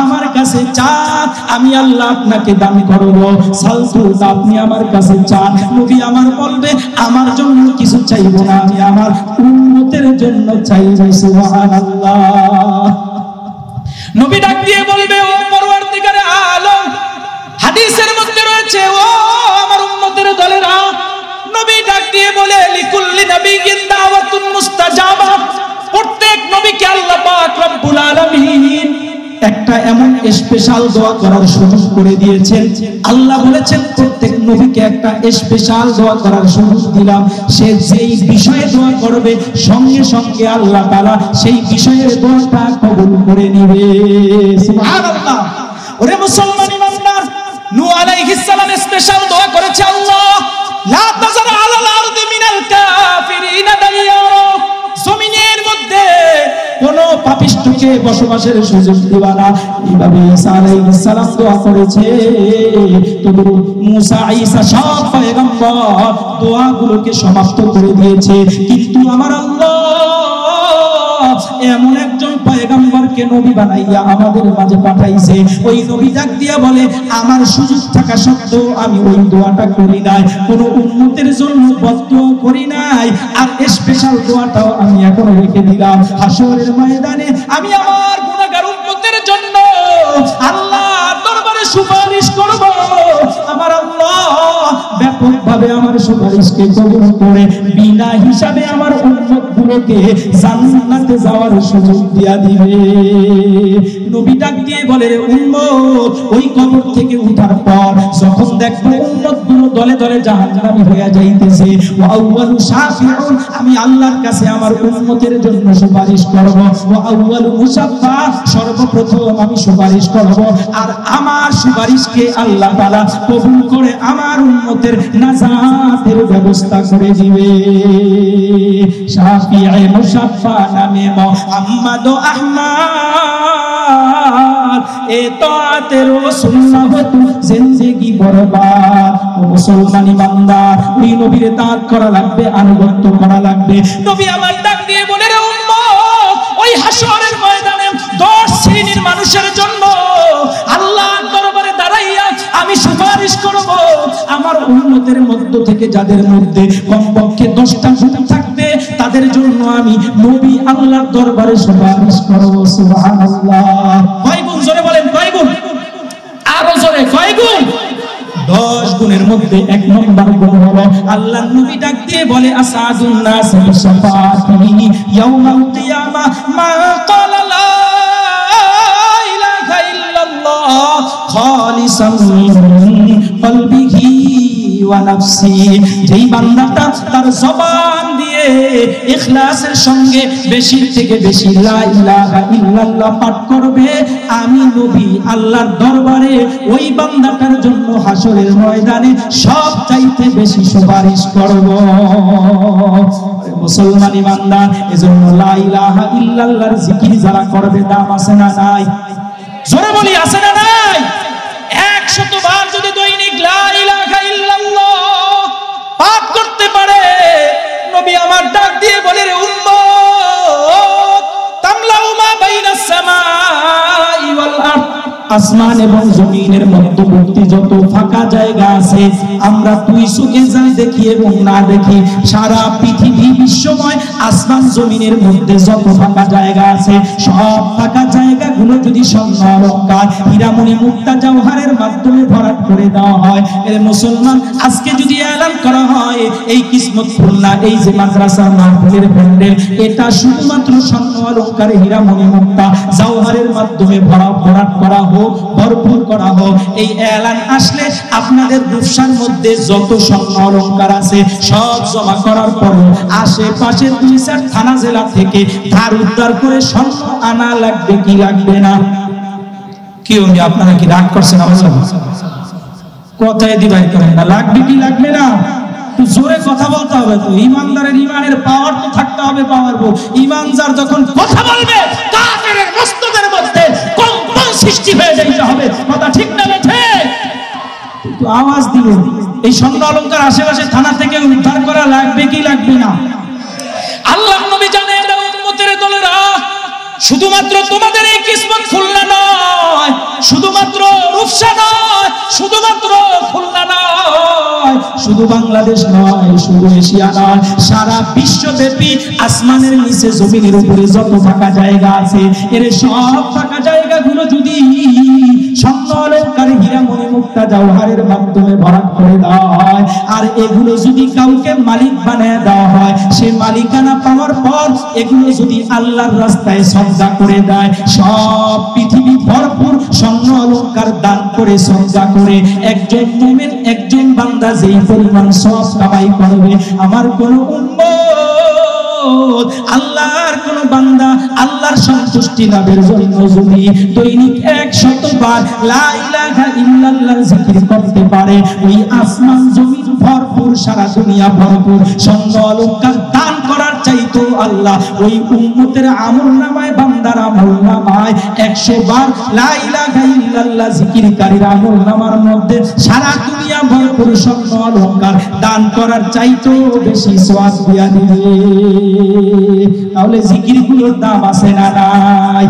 S1: আমার কাছে চান, আমি আল্লাহ আপনাকে দান করব। সালতু, আপনি আমার কাছে চান। নবী আমার বলবে, আমার জন্য কিছু চাইব না, আমি আমার উম্মতের জন্য চাইব। সুবহানাল্লাহ। নবী ডাক দিয়ে বলবে, ও পরওয়ারদিগারে আলম, হাদিসের মধ্যে রয়েছে, ও আমার উম্মতের দলেরা, নবী ডাক দিয়ে বলে, লিকুল্লি নাবিয়্যিন দাওয়াতুন মুস্তাজাবা, প্রত্যেক নবীকে আল্লাহ পাক রব্বুল আলামিন একটা এমন স্পেশাল দোয়া করার সুযোগ করে দিয়েছেন। আল্লাহ বলেছেন প্রত্যেক নবীকে একটা স্পেশাল দোয়া করার সুযোগ দিলাম, সে যেই বিষয়ে দোয়া করবে সঙ্গে সঙ্গে আল্লাহ তাআলা সেই বিষয়ের দোয়াটা কবুল করে নেবে। সুবহানাল্লাহ। ওরে মুসলমান ইমানদার, নূহ আলাইহিস সালাম স্পেশাল দোয়া করেছে, আল্লাহ লা তাযার আলাল আরদি মিনাল কাফিরিনা দাইয়ারা, জমিনের মধ্যে কোন পাপিষ্ঠকে বসবাসের সুযোগ দিবা না। এইভাবে ঈসা আলাইহিস সালাম দোয়া করেছে। তো মুসা ঈসা সব পয়গম্বর দোয়াগুলোকে সমাপ্ত করে দিয়েছে, কিন্তু আমার আল্লাহ এমন একজন পয়গম্বরকে নবী বানাইয়া আমাদের মাঝে পাঠাইছে। ওই নবী ডাক দিয়া বলে, আমার সুযোগ থাকা সত্ত্বেও আমি ওই দোয়াটা করি নাই, কোন উম্মতের জন্য বদদোয়া করি নাই, আর স্পেশাল দোয়াটাও আমি এখন রেখে দিলাম। হাসরের ময়দানে আমি আমার গুনাহগার উম্মতের জন্য আল্লাহর দরবারে সুপারিশ করব। আমার আল্লাহ ব্যাপকভাবে আমার সুপারিশকে কবুল করে বিনা হিসাবে আমার উম্মতগুলোকে জান্নাতে যাওয়ার সুযোগ দিয়া দিবে। নবী ডাক দিয়ে বলে, রে উম্মত, ওই কবর থেকে উঠার পর যখন দেখবো উম্মতগুলো দলে দলে জাহান্নামী হয়ে যাইতেছে, ওয়া আউয়ালু শাফিউন, আমি আল্লাহর কাছে আমার উম্মতের জন্য সুপারিশ করব। ওয়া আউয়ালু মুশাফফা, সর্বপ্রথম আমি সুপারিশ করব, আর আমার সুপারিশকে আল্লাহ তাআলা কবুল করে আমার উম্মতের নাজাতের ব্যবস্থা করে দিবে। শাফিঈ মুশাফফা নামে মুহাম্মদ আহমদ, এ তাআতের সুন্নাত জিন্দেগি বরবাদ। ও মুসলমান ইমানদার, ওই নবীর তাআত করা লাগবে, আনুগত্য করা লাগবে। নবী আমার ডাক দিয়ে বলে, রে উম্মত, ওই হাসরের ময়দানে 10 শ্রেণীর মানুষের জন্য আল্লাহর দরবারে দাঁড়াইয়া আমি সুপারিশ করব। আমার উম্মতের মধ্য থেকে যাদের মধ্যে কমপক্ষে 10টা গুণ থাকবে, তাদের জন্য আমি নবী আল্লাহর দরবারে সুপারিশ করব। সুবহানাল্লাহ। কয় গুণ? জোরে বলেন, কয় গুণ? আরো জোরে, কয় গুণ? 10 গুণের মধ্যে 1 নম্বর গুণ হলো, আল্লাহর নবী ডাক দিয়ে বলে, আসাদুন নাস বিশফাতিহি ইয়াউমাল কিয়ামাহ মা ক্বালা লা ইলাহা ইল্লাল্লাহ খালিসান মিন কলবিহি ওয়া নাফসি। যেই বান্দাটা তার জবান দিয়ে ইখলাসের সঙ্গে বেশি থেকে বেশি লা ইলাহা ইল্লাল্লাহ পাঠ করবে, আমি নবী আল্লাহর দরবারে ওই বান্দাটার জন্য হাসরের ময়দানে সবচাইতে বেশি সুপারিশ করব। মুসলমান ইমানদার, এজন্য লা ইলাহা ইল্লাল্লাহর জিকির যারা করবে দাম আছে না নাই? জোরে বলি, আছে না নাই? 100 বার যদি দৈনিক লা ইলাহা ইল্লাল্লাহ পাঠ করতে পারে, নবী আমার ডাক দিয়ে বলে, রে উম্মত, তামলাউ মা বাইনাস সামাই ওয়াল আরদ, আসমান এবং জমিনের মধ্যবর্তী যত ফাঁকা জায়গা আছে, আমরা তুই চোখে যা দেখি এবং না দেখি, সারা পৃথিবী বিশ্বময় আসমান জমিনের মধ্যে যত ফাঁকা জায়গা আছে, সব ফাঁকা জায়গাগুলো যদি স্বর্ণ অলংকার হীরামণি মুক্তা জওহরের মাধ্যমে ভরাট করে দেওয়া হয়, এর মুসলমান আজকে যদি এলান করা হয় এই কিসমত খুলনা, এই যে মাদ্রাসা মাহফিলের প্যান্ডেল, এটা শুধুমাত্র স্বর্ণ অলংকারে হীরামণি মুক্তা জওহরের মাধ্যমে ভরাট করা হোক, ভরপুর করা হোক, এই এলান আসলে আপনাদের রূপসার মধ্যে যত স্বর্ণ অলংকার আছে সব জমা করার পরে আশেপাশে 2-4 থানা জেলা থেকে ধার উদ্ধার করে স্বর্ণ আনা লাগবে কি লাগবে না? কি আপনারা কি রাগ করছেন? আমার কথায় দিবাই করেন না, লাগবে কি লাগবে না? জোরে কথা বলতে হবে। তো ইমানদারের ইমানের পাওয়ার তো থাকতে হবে, পাওয়ারফুল ইমান যার যখন কথা বলবে কাফেরের মস্তকের মধ্যে কম্পন সৃষ্টি হয়ে যাইতে হবে। কথা ঠিক না ঠিক? কিন্তু আওয়াজ দিবেন, এই স্বর্ণ অলংকার আশেপাশে থানা থেকে উদ্ধার করা লাগবে কি লাগবে না? আল্লাহ নবী জানেন উম্মতের দলেরা, শুধুমাত্র তোমাদের এই কিসমত খুলনা নয়, শুধুমাত্র রূপসা নয়, শুধুমাত্র খুলনা নয়, শুধু বাংলাদেশ নয়, শুধু এশিয়া নয়, সারা বিশ্বব্যাপী আসমানের নিচে জমিনের উপরে যত ফাঁকা জায়গা আছে, এর সব ফাঁকা জায়গাগুলো যদি স্বর্ণ অলংকার হীরা মণি মুক্তা জওহরের মাধ্যমে ভরাট করে দেওয়া হয়, আর এগুলো যদি কাউকে মালিক বানিয়ে দেওয়া হয়, সে মালিকানা পাওয়ার পর এগুলো যদি আল্লাহর রাস্তায় সদকা করে দেয়, সব পৃথিবী ভরপুর স্বর্ণ অলংকার দান করে সদকা করে একজন মুমিন, একজন বান্দা যেই পরিমাণ সওয়াব কামাই করবে, আমার কোন উম্মত, আল্লাহর কোন বান্দা আল্লাহর সন্তুষ্টি লাভের জন্য যদি দৈনিক 100 বার লা ইলাহা ইল্লাল্লাহ জিকির করতে পারে, ওই আসমান জমিন ভরপুর, সারা দুনিয়া ভরপুর স্বর্ণ অলংকার দান করার চাইতো আল্লাহ ওই উম্মতের আমলনামায়, বান্দার আমলনামায় 100 বার লা ইলাহা ইল্লাল্লাহ জিকিরকারীর আমলনামার মধ্যে সারা দুনিয়া ভরপুর স্বর্ণ অলংকার দান করার চাইতো বেশি সওয়াব দিয়া দিবে। তাহলে জিকিরগুলোর দাম আছে না নাই?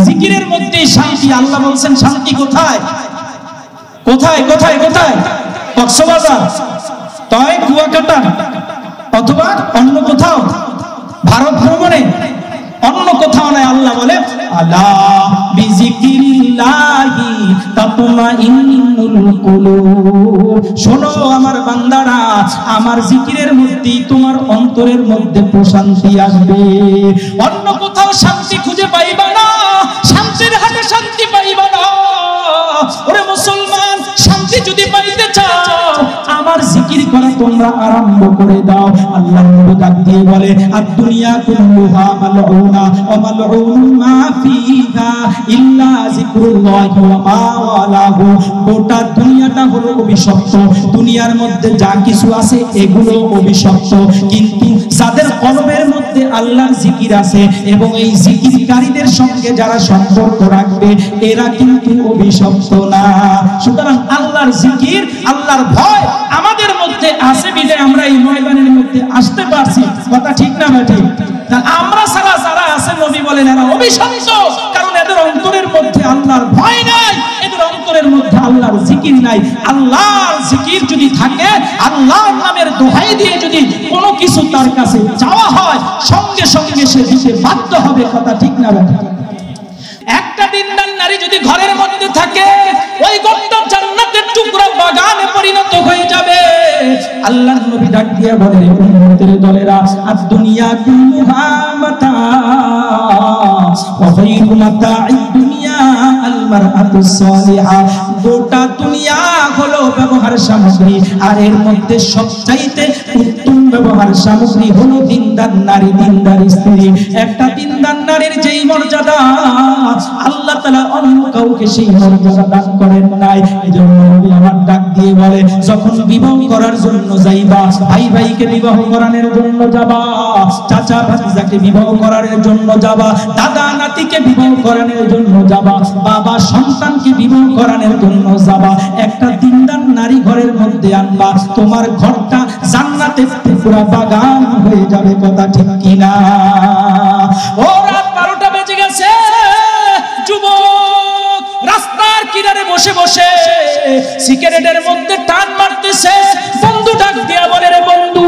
S1: জিকিরের মধ্যে শান্তি। আল্লাহ বলছেন শান্তি কোথায় কোথায় কোথায় কোথায়? কক্সবাজার, তয় কুয়াকাটা, অথবা অন্য কোথাও, ভারত ভ্রমণে, অন্য কোথাও নাই। আল্লাহ বলে আলা বিজিকিরিল্লাহি তাতমাইন্নুল কুলুব, শোনো আমার বান্দারা, আমার জিকিরের মধ্যেই তোমার অন্তরের মধ্যে প্রশান্তি আসবে। অন্য কোথাও শান্তি খুঁজে পাইবা না, শান্তির হাতে শান্তি পাইবা না। ওরে মুসলমান, শান্তি যদি পাইতে চাও, আমার জিকির করা তোমরা আরম্ভ করে দাও। আল্লাহ নবী ডাক দিয়ে বলে আদ-দুনিয়া কুল্লুহা মালউনা ওয়া মালউনুন মা ফিহা ইল্লা যিকরুল্লাহি ওয়া মা ওয়ালাহু। গোটা দুনিয়াটা হলো অভিশপ্ত, দুনিয়ার মধ্যে যা কিছু আছে এগুলো অভিশপ্ত, কিন্তু যাদের কলবের মধ্যে আল্লাহর জিকির আছে এবং এই জিকিরকারীদের সঙ্গে যারা সম্পর্ক রাখবে, এরা কিন্তু অভিশপ্ত না। সুতরাং আল্লাহর জিকির, আল্লাহর ভয় আমাদের মধ্যে আছে বিধায় আমরা এই ময়দানের মধ্যে আসতে পারছি। কথা ঠিক না বেঠিক? আমরা সারা যারা আছে, নবী বলেন এরা অভিশপ্ত, কারণ এদের অন্তরের মধ্যে আল্লাহর ভয় নাই, এদের অন্তরের মধ্যে আল্লাহর জিকির নাই। আল্লাহর জিকির যদি থাকে, আল্লাহর নামের দোহাই দিয়ে যদি কোনো কিছু তার কাছে চাওয়া হয়, সঙ্গে সঙ্গে সে দিতে বাধ্য হবে। কথা ঠিক না বেঠিক? একটা দিনদার নারী যদি ঘরের মধ্যে থাকে, ওই গোটা জান্নাতের টুকরা বাগানে পরিণত হয়ে যাবে। আল্লাহর নবী ডাক দিয়ে বলে উম্মতের দলেরা, আদ-দুনিয়া কুল্লুহা মাতা ওয়া খায়রু মাতা'id দুনিয়া আল মারআতুস সালিহা। গোটা দুনিয়া হলো ব্যবহার সামগ্রী, আর এর মধ্যে সবচাইতে উত্তম ব্যবহার সামগ্রী হলো দিনদার নারী, দিনদার স্ত্রী। একটা দিনদার নারীর যেই মর্যাদা, আল্লাহ তাআলা অন্য কাউকে সেই মর্যাদা দান করেন নাই। এজন্য নবী আমার ডাক দিয়ে বলে, যখন বিবাহ করার জন্য যাইবা, ভাই ভাইকে বিবাহ করানোর জন্য যাবা, চাচা ভাতিজাকে বিবাহ করানোর জন্য যাবা, দাদা নাতিকে বিবাহ করানোর জন্য যাবা, বাবা সন্তানকে বিবাহ করানোর জন্য যাবা, একটা দিনদার নারী ঘরের মধ্যে আনবা, তোমার ঘরটা জান্নাতের পুরা বাগান হয়ে যাবে। কথা ঠিক কিনা? ও রাত 12টা বেজে গেছে, যুবক রাস্তার কিনারে বসে বসে সিগারেটের মধ্যে টান মারতেছে। বন্ধু ডাক দিয়া বলে, রে বন্ধু,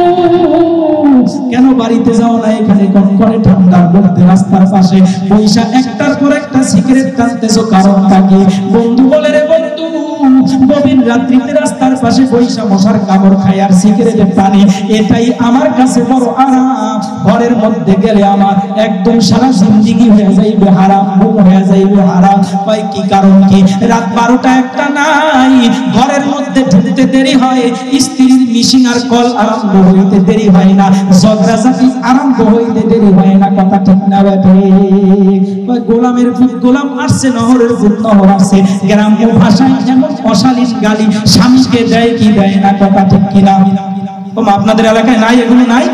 S1: কেন বাড়িতে যাও না? এখানে কনকনে ঠান্ডার মধ্যে রাস্তার পাশে পয়সা একটার পর একটা সিগারেট টানতেছো, কারণটা কি? বন্ধু বলে, রে বন্ধু, গভীর রাত্রিতে রাস্তার পাশে পয়সা মশার কামড় খাই আর সিগারেটের টানি, এটাই আমার কাছে বড় আরাম। ঘরের মধ্যে গেলে আমার একদম সারা জিন্দেগি হয়ে যাইবে হারাম, ঘুম হয়ে যাইবে হারাম। কয় কি কারণ কি? রাত 12টা একটা নাই, ঘরের মধ্যে ঢুকতে দেরি হয়, স্ত্রীর মিশিং আর কল আরম্ভ হইতে দেরি হয় না, ঝগড়াঝাটি আরম্ভ হইতে দেরি হয় না। কথা ঠিক না বেঠে? গোলামের ভূত গোলাম আসছে, নহরের ভূত নহর আসছে। গ্রাম্য ভাষায় এমন অশালীন গালি স্বামীকে দেয় কি দেয় না? কথা ঠিক কিনা? আপনাদের এলাকায় নাই? এগুলো নাই?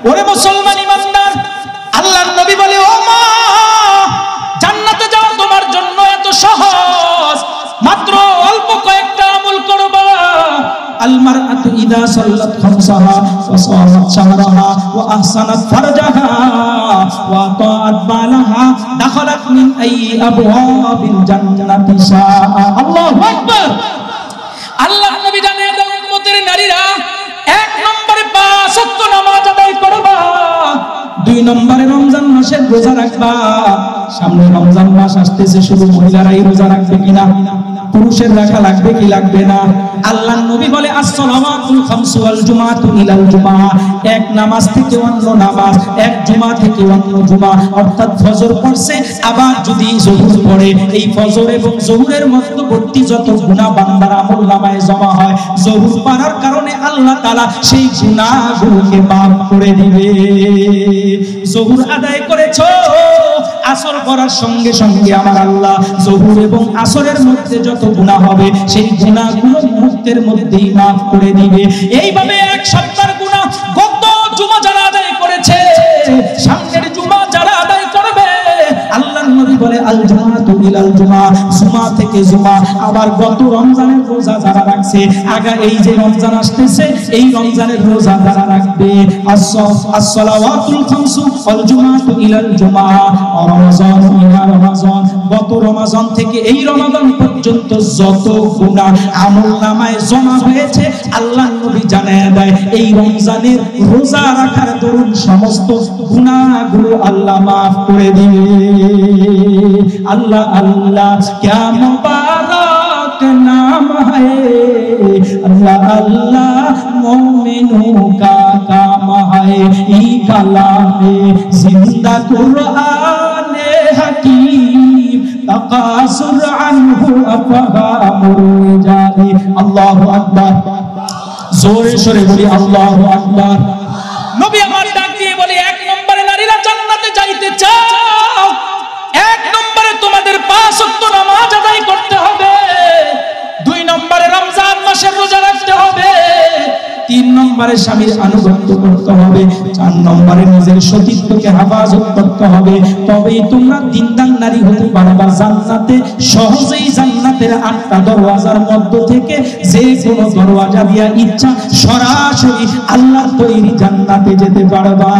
S1: ওরে মুসলমান ইমানদার, আল্লাহর নবী বলে, ও মা, জান্নাতে যাওয়া তোমার জন্য এত সহজ, মাত্র অল্প কয়েকটা আমল করবা। আল মারআতু ইযা সাল্লাত খামসাহা ওয়া সামাত শাহরাহা ওয়া আহসানাত ফারজাহা ওয়া তাআত বালাহা দাখাল দাখালাত মিন আইয়ি আবওয়াবিল জান্নাতি শাআ। আল্লাহু আকবার। আল্লাহর নবী জানেন উম্মতের নারীরা 1 নম্বরে 5 ওয়াক্ত নামাজ আদায় করবা, 2 নম্বরে রমজান মাসের রোজা রাখবা। সামনে রমজান মাস আসতেছে, শুধু মহিলারাই রোজা রাখবে কিনা? পুরুষের রাখা লাগবে কি লাগবে না? আল্লাহর নবী বলে as-সালাওয়াতুল খামসু ওয়াল জুমআতু ইলাল জুমআ, এক নামাজ থেকে অন্য নামাজ, এক জুমা থেকে অন্য জুমা। অর্থাৎ ফজর পড়ছে, আবার যদি যোহর পড়ে, এই ফজর এবং যোহরের মধ্যবর্তী যত গুনাহ বান্দার আমলনামায় জমা হয়, যোহর পড়ার কারণে আল্লাহ তাআলা সেই গুনাহগুলোকে মাফ করে দিবে। যোহর আদায় করেছো, আসর পড়ার সঙ্গে সঙ্গে আমার আল্লাহ যোহর এবং আসরের মধ্যে যত গুনাহ হবে সেই গুনাহগুলো মুহূর্তের মধ্যেই মাফ করে দিবে। এইভাবে এক সপ্তাহের গুনাহ গত জুমা যারা আদায় করেছে, সামনের জুমা যারা আদায় করবে, আল্লাহর নবী বলে আল জুমাতু ইলাল জুমা, জুমা থেকে জুমা। আবার গত রমজানের রোজা যারা রাখছে, আগা এই যে রমজান আসতেছে, এই রমজানের রোজা যারা রাখবে, as-সালাওয়াতুল খামসু ওয়াল জুমাতু ইলাল জুমা, রমজান ইলা রমজান, গত রমজান থেকে এই রমজান পর্যন্ত যত গুনাহ আমলনামায় জমা হয়েছে, আল্লাহর নবী জানায় দেয় এই রমজানের রোজা রাখার দরুন সমস্ত গুনাহগুলো আল্লাহ মাফ করে দিবে। अल्लाह अल्लाह क्या मुबारक नाम है, अल्लाह अल्लाह मोमिनों का काम है, ई कलामे जिंदा कुरान हकीम तकासुर अन्हु अफहामुल जाली। अल्लाहु अकबर, जोरे शोरे बोली अल्लाहु अकबर। नबी আমার ডাক দিয়ে বলে 1 নম্বরে নারীরা জান্নাতে যাইতে চাও, 1 নম্বরে তোমাদের 5 ওয়াক্ত নামাজ আদায় করতে হবে, 2 নম্বরে রমজান মাসের রোজা রাখতে হবে, 3 নম্বরে স্বামীর আনুগত্য করতে হবে, 4 নম্বরে নিজের সতীত্বকে হেফাজত করতে হবে। তবেই তোমরা দিনদার নারী হতে পারবা। জান্নাতে সহজেই জান্নাতের 8টা দরওয়াজার মধ্য থেকে যে কোনো দরওয়াজা দিয়া ইচ্ছা সরাসরি আল্লাহর তৈরি জান্নাতে যেতে পারবা।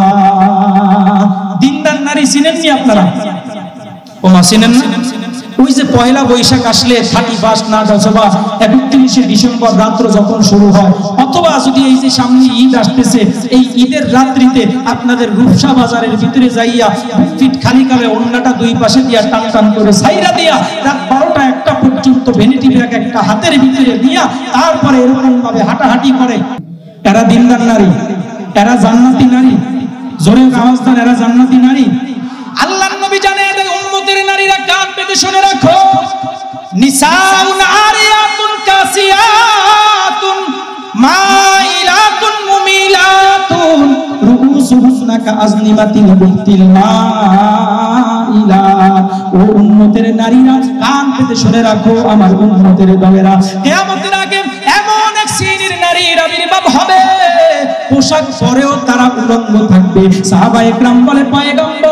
S1: দিনদার নারী চিনেন নি আপনারা? ও মা চিনেন না? ওই যে পয়লা বৈশাখ আসলে 31 না অথবা 31শে ডিসেম্বর রাত্র যখন শুরু হয়, অথবা যদি এই যে সামনে ঈদ আসতেছে, এই ঈদের রাত্রিতে আপনাদের রূপসা বাজারের ভিতরে যাইয়া ফিট খালি কালে ওন্নাটা 2 পাশে দিয়া টান টান করে সাইরা দিয়া রাত 12টা 1টা পর্যন্ত ভ্যানিটি ব্যাগ একটা হাতের ভিতরে দিয়া তারপরে এরকম ভাবে হাঁটাহাঁটি করে, এরা দিনদার নারী, এরা জান্নাতি নারী। জোরে আওয়াজ দেন, এরা জান্নাতি নারী। আল্লাহর নবী জানেন উম্মতের নারীরা কান পেতে শুনে রাখো, নিসাউন আরিয়াতুন কাসিয়াতুন মাইলাতুন মুমিলাতুন রুউসুহুন্না কাআজনিমাতিল বুতিল মাইলাত। ও উম্মতের নারীরা কান পেতে শুনে রাখো, আমার উম্মতের দলেরা, কিয়ামতের আগে এমন এক শ্রেণীর নারীর আবির্ভাব হবে, পোশাক পরেও তারা উলঙ্গ থাকবে। সাহাবায়ে কেরাম বলে পয়গম্বর,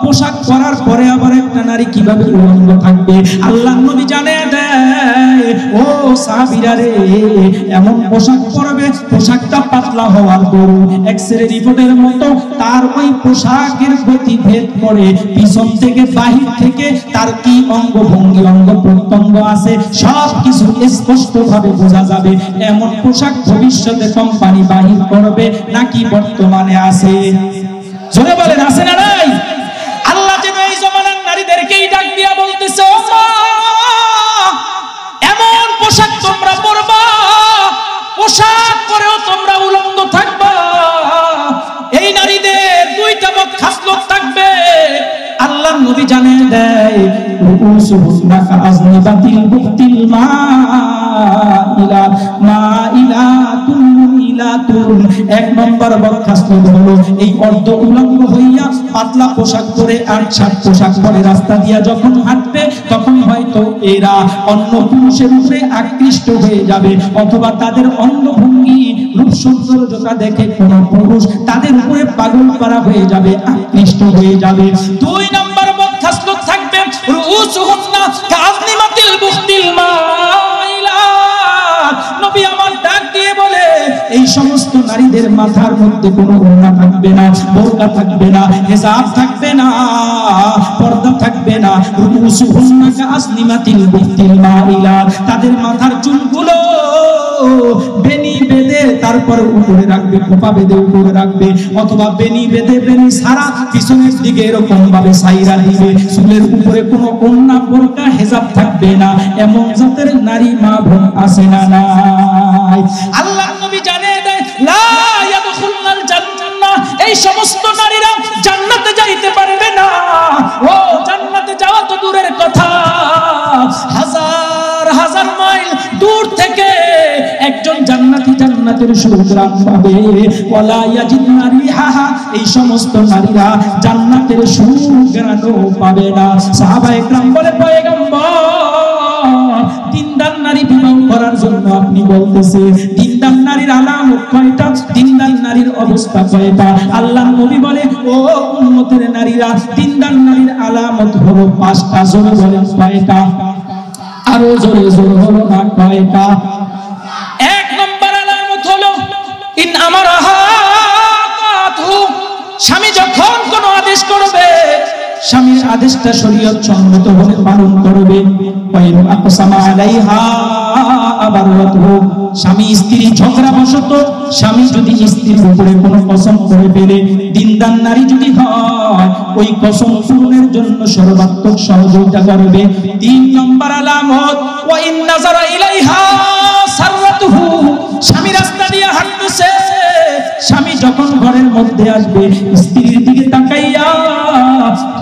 S1: পোশাক পরার পরে আবার একটা নারী কিভাবে উলঙ্গ থাকবে? আল্লাহর নবী জানিয়ে দেয়, ও সাহাবীরা রে, এমন পোশাক পরবে, পোশাকটা পাতলা হওয়ার দরুন এক্সরে রিপোর্টের মতো তার ওই পোশাকের গতি ভেদ করে পিছন থেকে বাহির থেকে তার কি অঙ্গ ভঙ্গি অঙ্গ প্রত্যঙ্গ আছে সব কিছু স্পষ্ট ভাবে বোঝা যাবে। এমন পোশাক ভবিষ্যতে কোম্পানি বাহির করবে নাকি বর্তমানে আছে? জোরে বলেন, আছে না নাই? আল্লাহ যেন এই জমানার নারীদেরকেই ডাক দিয়া বলতেছে, ও মা, এমন পোশাক তোমরা পরবা, পোশাক পরেও তোমরা উলঙ্গ থাকবা। এই নারীদের 2টা খাসলত থাকবে। আল্লাহর নবী জানিয়ে দেয়, রুউসুহুন্না কাআজনিবাতিল বুতিল মাইলাত মাইলাতুন মুমিলাতুন। 1 নম্বর বদখাসলত হলো এই অর্ধ উলঙ্গ হইয়া পাতলা পোশাক পরে আর শার্ট পোশাক পরে রাস্তা দিয়া যখন হাঁটবে, তখন হয়তো এরা অন্য পুরুষের উপরে আকৃষ্ট হয়ে যাবে, অথবা তাদের অঙ্গভঙ্গি রূপ সৌন্দর্যতা দেখে কোন পুরুষ তাদের উপরে পাগল করা হয়ে যাবে, আকৃষ্ট হয়ে যাবে। 2 নম্বর বদখাসলত থাকবে, রুউসুহুন্না কাআজনিমাতিল বুতিল মাইলাত। নবী আমার ডাক দিয়ে বলে, এই সমস্ত নারীদের মাথার মধ্যে কোনো ওড়না থাকবে না, বোরকা থাকবে না, হিজাব থাকবে না, পর্দা থাকবে না। রুসুহুন্না কাসনিমাতিল বুতিল মাইলা, তাদের মাথার চুলগুলো বেনি বেঁধে তারপর উপরে রাখবে, খোপা বেঁধে উপরে রাখবে, অথবা বেনি বেঁধে বেনি সারা পিছনের দিকে এরকম ভাবে সাইরা দিবে। চুলের উপরে কোনো ওড়না বোরকা হিজাব থাকবে না। এমন জাতের নারী মা বোন আছে না নাই? আল্লাহ নবী জানিয়ে দেয় লা ইয়াদখুলুল জান্নাহ, এই সমস্ত নারীরা জান্নাতে যাইতে পারবে না। ও জান্নাতে যাওয়া তো দূরের কথা, হাজার হাজার মাইল দূর থেকে একজন জান্নাতি জান্নাতের সুঘ্রাণ পাবে। ওয়ালা ইয়াজিদনা রিহাহা, এই সমস্ত নারীরা জান্নাতের সুঘ্রাণও পাবে না। সাহাবায়ে কেরাম বলে পয়গম্বর, দিনদার নারী বিবাহ করার জন্য আপনি বলতেছে, দিনদার নারীর আলামত কয়টা, দিনদার নারীর অবস্থা কয়টা? আল্লাহ নবী বলে ও উম্মতের নারীরা, দিনদার নারীর আলামত হলো 5টা। জোরে বলেন কয়টা? আরো জোরে জোরে হলো না কয়টা? এক নম্বর আলামত হলো ইন আমারাহা, স্বামী যখন কোন আদেশ করবে, স্বামীর আদেশটা শরীয়ত সম্মত হলে পালন করবে। স্বামী স্ত্রী ঝগড়া বশত স্বামী যদি স্ত্রীর উপরে কোনো কসম করে ফেলে, দিনদার নারী যদি হয় ওই কসম পূরণের জন্য সর্বাত্মক সহযোগিতা করবে। 3 নম্বর আলামত ওয়া ইন নাযারা ইলাইহা সাররাতুহু, স্বামী রাস্তা দিয়ে হাঁটতেছে, স্বামী যখন ঘরের মধ্যে আসবে স্ত্রীর দিকে তাকাইয়া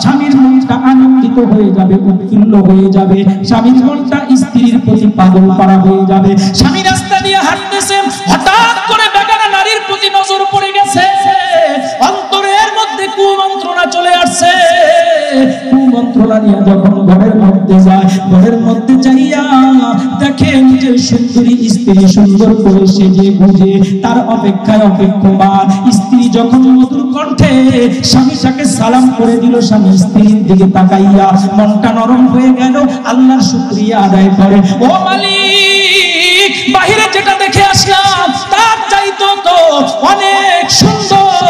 S1: স্বামীর মনটা আনন্দিত হয়ে যাবে, উৎফুল্ল হয়ে যাবে, স্বামীর মনটা স্ত্রীর প্রতি পাগল করা হয়ে যাবে। স্বামী রাস্তা দিয়ে হাঁটতেছে, হঠাৎ করে বেগানা নারীর প্রতি নজর পড়ে গেছে, অন্তরের মধ্যে কুমন্ত্রণা চলে আসছে। কুমন্ত্রণা নিয়ে যখন ঘরের মধ্যে যায়, ঘরের মধ্যে যাইয়া দেখে নিজের সুন্দরী স্ত্রী সুন্দর করে সেজে গুজে তার অপেক্ষায় অপেক্ষমান। স্ত্রী যখন মধুর কণ্ঠে স্বামীটাকে সালাম করে দিল, স্বামী স্ত্রীর দিকে তাকাইয়া মনটা নরম হয়ে গেল, আল্লাহর শুকরিয়া আদায় করে। ও মালিক, বাহিরে যেটা দেখে আসলাম তার চাইতো তো অনেক সুন্দর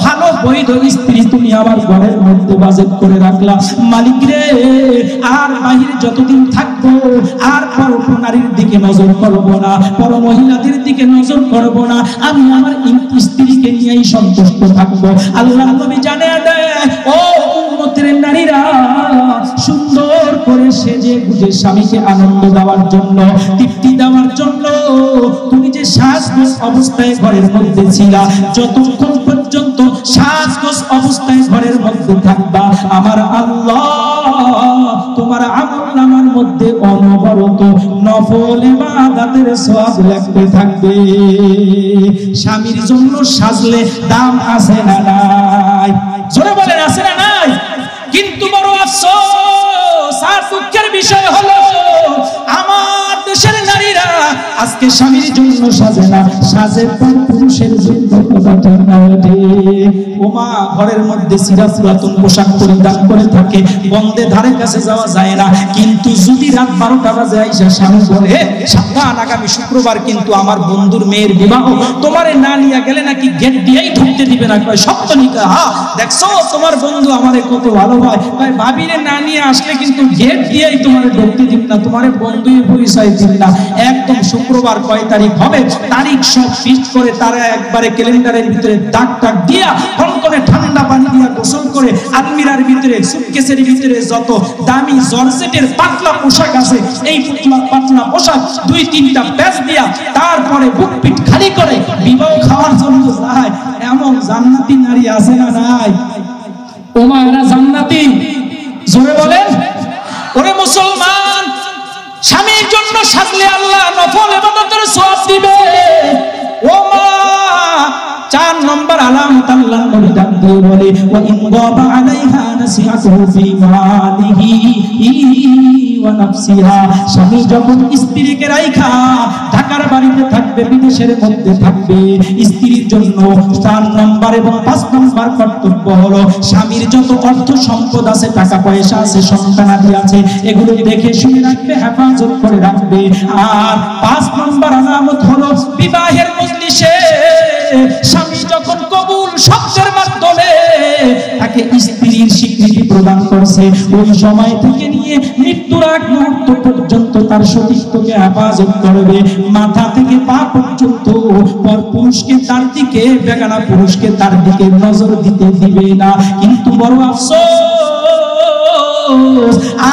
S1: ভালো বৈধ স্ত্রী তুমি আমার ঘরের মধ্যে বাজেট করে রাখলা। মালিক রে, আর বাহিরে যতদিন থাকবো আর পর নারীর দিকে নজর করবো না, পর মহিলাদের দিকে নজর করবো না, আমি আমার স্ত্রীকে নিয়েই সন্তুষ্ট থাকবো। আল্লাহ নবী জানিয়ে দেয় ও উম্মতের নারীরা, সুন্দর করে সেজে গুজে স্বামীকে আনন্দ দেওয়ার জন্য, তৃপ্তি দেওয়ার জন্য তুমি যে সাজগোজ অবস্থায় ঘরের মধ্যে ছিলা, যতক্ষণ পর্যন্ত সাজগোজ অবস্থায় ঘরের মধ্যে থাকবা, আমার আল্লাহ তোমার আমলনামার মধ্যে অনবরত নফল ইবাদতের সওয়াব লিখতে থাকবে। স্বামীর জন্য সাজলে দাম আছে না নাই? জোরে বলেন আছে না নাই? কিন্তু বড় আফসোস আর দুঃখের বিষয় হলো আমার দেশের নারীরা আজকে স্বামীর জন্য সাজে না, সাজে পুরুষের জন্য। ওমা, ঘরের মধ্যে চিরা পুরাতন পোশাক পরিধান করে থাকে, বন্ধে ধারে কাছে যাওয়া যায় না, কিন্তু যদি রাত 12টা বাজে আইসা স্বামী বলে সাবধান, আগামী শুক্রবার কিন্তু আমার বন্ধুর মেয়ের বিবাহ, তোমারে না নিয়ে গেলে নাকি গেট দিয়েই ঢুকতে দিবে না। কয় সপ্তনিকা, দেখছো তোমার বন্ধু আমারে কত ভালো হয়, কয় ভাবিরে না নিয়ে আসলে কিন্তু গেট দিয়েই তোমারে ঢুকতে দিব না, তোমারে বন্ধুই পরিচয় দিব না। একদম শুক্রবার কয় তারিখ হবে, তারিখ সব ফিক্স করে তারা একবারে ক্যালেন্ডারের ভিতরে দাগ টাক দিয়া কনকনে ঠান্ডা পানি দিয়া গোসল করে আলমিরার ভিতরে সুটকেসের ভিতরে যত দামি জর্জেটের পাতলা পোশাক আছে, এই পাতলা পোশাক 2-3টা প্যাচ দিয়া তারপরে বুক পিঠ খালি করে বিবাহ খাওয়ার জন্য যায়। এমন জান্নাতি নারী আছে না নাই? ওমা, এরা জান্নাতি। জোরে বলেন। ওরে মুসলমান, স্বামীর জন্য সাজলে আল্লাহ নফল ইবাদতের সওয়াব দিবে। ও মা, 4 নম্বর আলামত আল্লাহ নবী ডাক দিয়ে বলে ওয়া ইন গাবা আলাইহা নাসিহাতুহু ফি মালিহি ওয়া নাফসিহা। স্বামী যখন স্ত্রীকে রাইখা ঢাকার বাড়িতে থাকবে, বিদেশের মধ্যে থাকবে, স্ত্রীর জন্য 4 নম্বর এবং 5 নম্বর কর্তব্য হলো স্বামীর যত অর্থ সম্পদ আছে, টাকা পয়সা আছে, সন্তানাদি আছে, এগুলো দেখে শুনে রাখবে, হেফাজত করে রাখবে। আর 5 নম্বর আলামত হলো বিবাহের মজলিসে স্বামী যখন কবুল শব্দের মাধ্যমে তাকে স্ত্রীর স্বীকৃতি প্রদান করছে, ওই সময় থেকে নিয়ে মৃত্যুর আগ মুহূর্ত পর্যন্ত তার সতীত্বকে হেফাজত করবে। মাথা থেকে পা পর্যন্ত পর পুরুষকে তার দিকে, বেগানা পুরুষকে তার দিকে নজর দিতে দিবে না। কিন্তু বড় আফসোস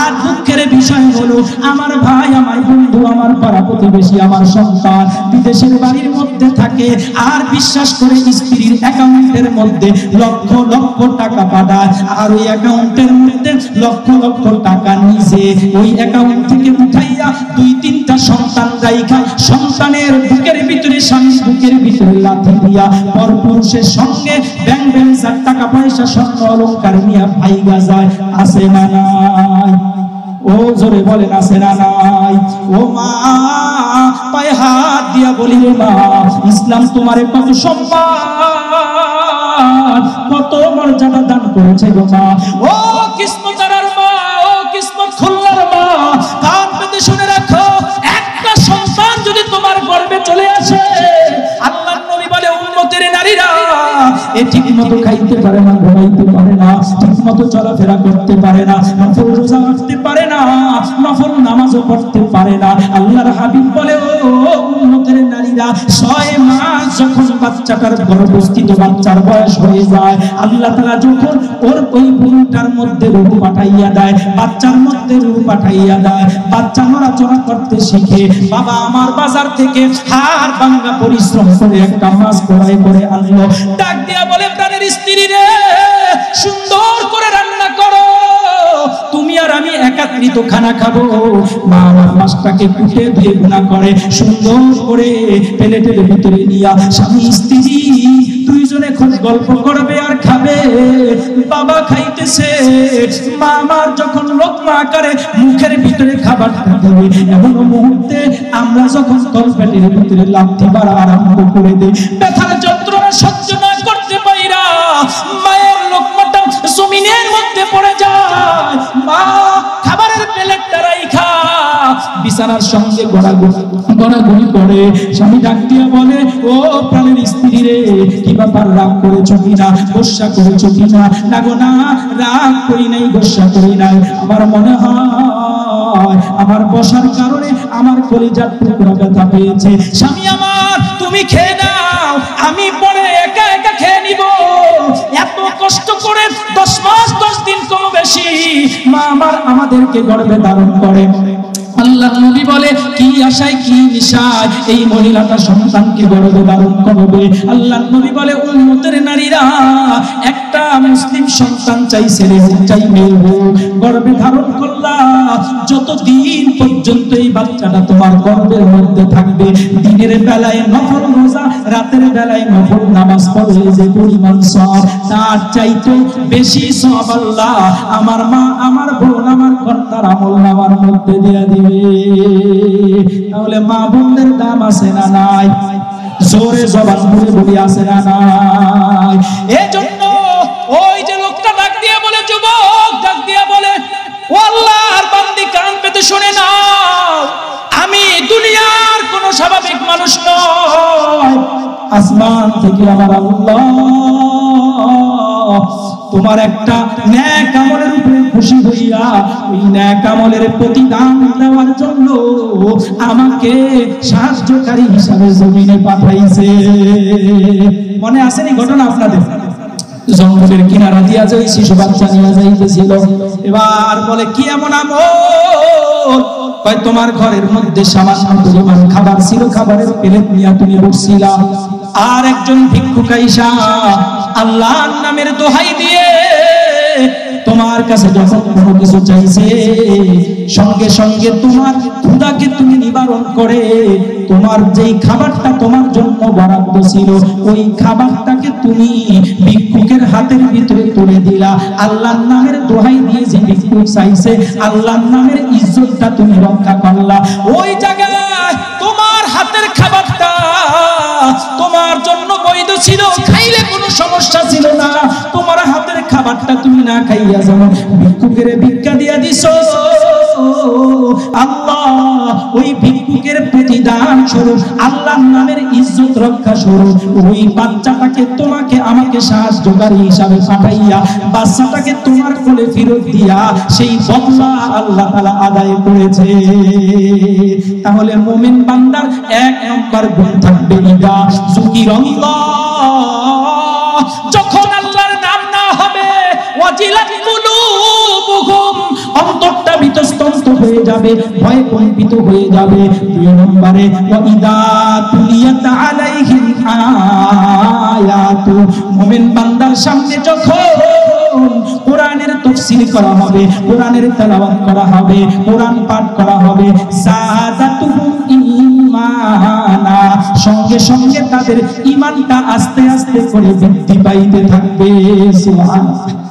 S1: আর দুঃখের বিষয় হলো আমার ভাই, আমার বন্ধু, আমার পাড়া প্রতিবেশী, আমার সন্তান বিদেশের বাড়ির মধ্যে থাকে আর বিশ্বাস করে স্ত্রীর অ্যাকাউন্টের মধ্যে লক্ষ লক্ষ টাকা পাঠায়, আর ওই অ্যাকাউন্টের মধ্যে লক্ষ লক্ষ টাকা নিজে ওই অ্যাকাউন্ট থেকে উঠাইয়া 2-3টা সন্তান রাইখা সন্তানের বুকের ভিতরে, স্বামীর বুকের ভিতরে লাথি দিয়া পরপুরুষের সঙ্গে ব্যাংক ব্যাংসার টাকা পয়সা স্বর্ণ অলংকার নিয়ে ভাইগা যায়। আছে না নাই? ও জোরে বলেন আছে না নাই? ও মা, পায়ে হাত দিয়া বলি রে মা, ইসলাম তোমারে কত সম্মান, কত মর্যাদা দান করেছে গো মা। ও কিসমতার মা, ও কিসমত খুলনার মা, কান পেতে শুনে রাখো, একটা সন্তান যদি তোমার গর্ভে চলে আসে, আল্লাহর নবী বলে উম্মতের নারীরা এ ঠিক মতো খাইতে পারে না, ঘুমাইতে পারে না, ঠিক মতো চলাফেরা করতে পারে না, নফল রোজা রাখতে পারে না, নফল নামাজও পড়তে পারে না। আল্লাহর হাবিব বলে ও উম্মতের নারীরা, 6 মাস যখন বাচ্চাটার গর্ভস্থিত বাচ্চার বয়স হয়ে যায়, আল্লাহ তাআলা যখন ওর ওই বুনটার মধ্যে রূহ পাঠাইয়া দেয়, বাচ্চার মধ্যে রূহ পাঠাইয়া দেয়, বাচ্চা নড়াচড়া করতে শিখে, বাবা আমার বাজার থেকে হাড় ভাঙা পরিশ্রম করে একটা মাছ ক্রয় করে আনলো, ডাক দিয়া বলে প্রাণের স্ত্রী রে, সুন্দর করে রান্না করো, তুমি আর আমি একাত্রিত খানা খাবো। মা আমার মাছটাকে কুটে ধুয়ে গুণা করে সুন্দর করে প্লেটের ভিতরে নিয়া স্বামী স্ত্রী দুইজনে খুব গল্প করবে আর খাবে। বাবা খাইতেছে, মা আমার যখন লোকমা আকারে মুখের ভিতরে খাবারটা দেবে, এমন মুহূর্তে আমরা যখন তলপেটের ভিতরে লাথি মারা আরম্ভ করে দেই, ব্যথার যন্ত্রণা সহ্য না করতে পাইরা মায়ের লোকমাটা জমিনের মধ্যে পড়ে যায়, মা খাবারের প্লেটটা রাইখা বিছানার সঙ্গে গড়াগড়ি করে। স্বামী ডাক দিয়া বলে ও প্রাণের স্ত্রী রে, কি ব্যাপার, রাগ করেছো কিনা, গোসা করেছো কিনা? না গো না, রাগ করি নাই, গোসা করি নাই, আমার মনে হয় আমার বসার কারণে আমার কলিজার টুকরা ব্যথা পেয়েছে। স্বামী আমার, তুমি খেয়ে নাও, আমি পরে একা একা খেয়ে নিব। এত কষ্ট করে 10 মাস 10 দিন কম বেশি মা আমার আমাদেরকে গর্ভে ধারণ করে। আল্লাহ নবী বলে কি আশায় কি নিশায় এই মহিলাটা সন্তানকে গর্ভে ধারণ করবে। আল্লাহ নবী বলে উম্মতের নারীরা, একটা মুসলিম সন্তান চাই ছেলে হোক চাই মেয়ে হোক, গর্ভে ধারণ করলা, যতদিন পর্যন্ত এই বাচ্চাটা তোমার গর্ভের মধ্যে থাকবে, দিনের বেলায় নফল রোজা, রাতের বেলায় নফল নামাজ পড়লে যে পরিমাণ সওয়াব, তার চাইতে বেশি সওয়াব আল্লাহ আমার মা, আমার বোন, আমার কন্যার আমলনামার মধ্যে দিয়ে দিবে। তাহলে মা বোনদের দাম আছে না নাই? জোরে জবান খুলে বলি আছে না নাই? এজন্য ওই যে লোকটা ডাক দিয়ে বলে, যুবক ডাক দিয়ে বলে, ও আল্লাহর বান্দি কান পেতে শুনে নাও, আমি দুনিয়ার কোন স্বাভাবিক মানুষ নয়, আসমান থেকে আমার আল্লাহ তোমার একটা নেক আমলের উপরে খুশি হইয়া ওই নেক আমলের প্রতিদান দেওয়ার জন্য আমাকে সাহায্যকারী হিসাবে জমিনে পাঠাইছে। মনে আসেনি ঘটনা আপনাদের? জঙ্গলের কিনারা দিয়া যে শিশু বাচ্চা নিয়ে যাইতেছিল, এবার বলে কি এমন আমল? কয় তোমার ঘরের মধ্যে সামান্য পরিমাণ খাবার ছিল, খাবারের প্লেট নিয়ে তুমি বসছিলা, আর একজন ভিক্ষুক আইসা আল্লাহর নামের দোহাই দিয়ে তোমার তোমার কাছে যখন কোনো কিছু চাইছে, সঙ্গে সঙ্গে তোমার ক্ষুধাকে তুমি নিবারণ করে তোমার যেই খাবারটা তোমার জন্য বরাদ্দ ছিল ওই খাবারটাকে তুমি ভিক্ষুকের হাতের ভিতরে তুলে দিলা। আল্লাহর নামের দোহাই দিয়ে যে ভিক্ষুক চাইছে, আল্লাহর নামের ইজ্জতটা তুমি রক্ষা করলা। ওই জায়গায় তোমার হাতের খাবারটা তোমার জন্য বৈধ ছিল, খাইলে কোনো সমস্যা ছিল না। তোমার হাতের খাবারটা তুমি না খাইয়া যেমন ভিক্ষুকের ভিক্ষা দিয়া দিছো, আল্লাহ ওই ভিক্ষুকের প্রতিদান স্বরূপ আল্লাহর নামের ইজ্জত রক্ষা স্বরূপ ওই বাচ্চাটাকে তোমাকে আমাকে সাহায্যকারী হিসাবে পাঠাইয়া বাচ্চাটাকে তোমার কোলে ফেরত দিয়া সেই বদলা আল্লাহ তাআলা আদায় করেছে। তাহলে মুমিন বান্দার এক নম্বর গুণ থাকবে ইদা যুকিরাল্লাহ, যখন আল্লাহর নাম না হবে ওয়াজিলাত কুলুবুহুম, অন্তরটা বিতস্তন্ত হয়ে যাবে, ভয়ে কম্পিত হয়ে যাবে। দুই নম্বরে ওয়াইদা তুলিয়াত আলাইহিম আয়াতু, মুমিন বান্দার সামনে যখন কোরআনের তাফসীর করা হবে, কোরআনের তেলাওয়াত করা হবে, কোরআন পাঠ করা হবে, যাদাতুহুম ঈমানা, সঙ্গে সঙ্গে তাদের ঈমানটা আস্তে আস্তে করে বৃদ্ধি পাইতে থাকবে। সুবহানাল্লাহ।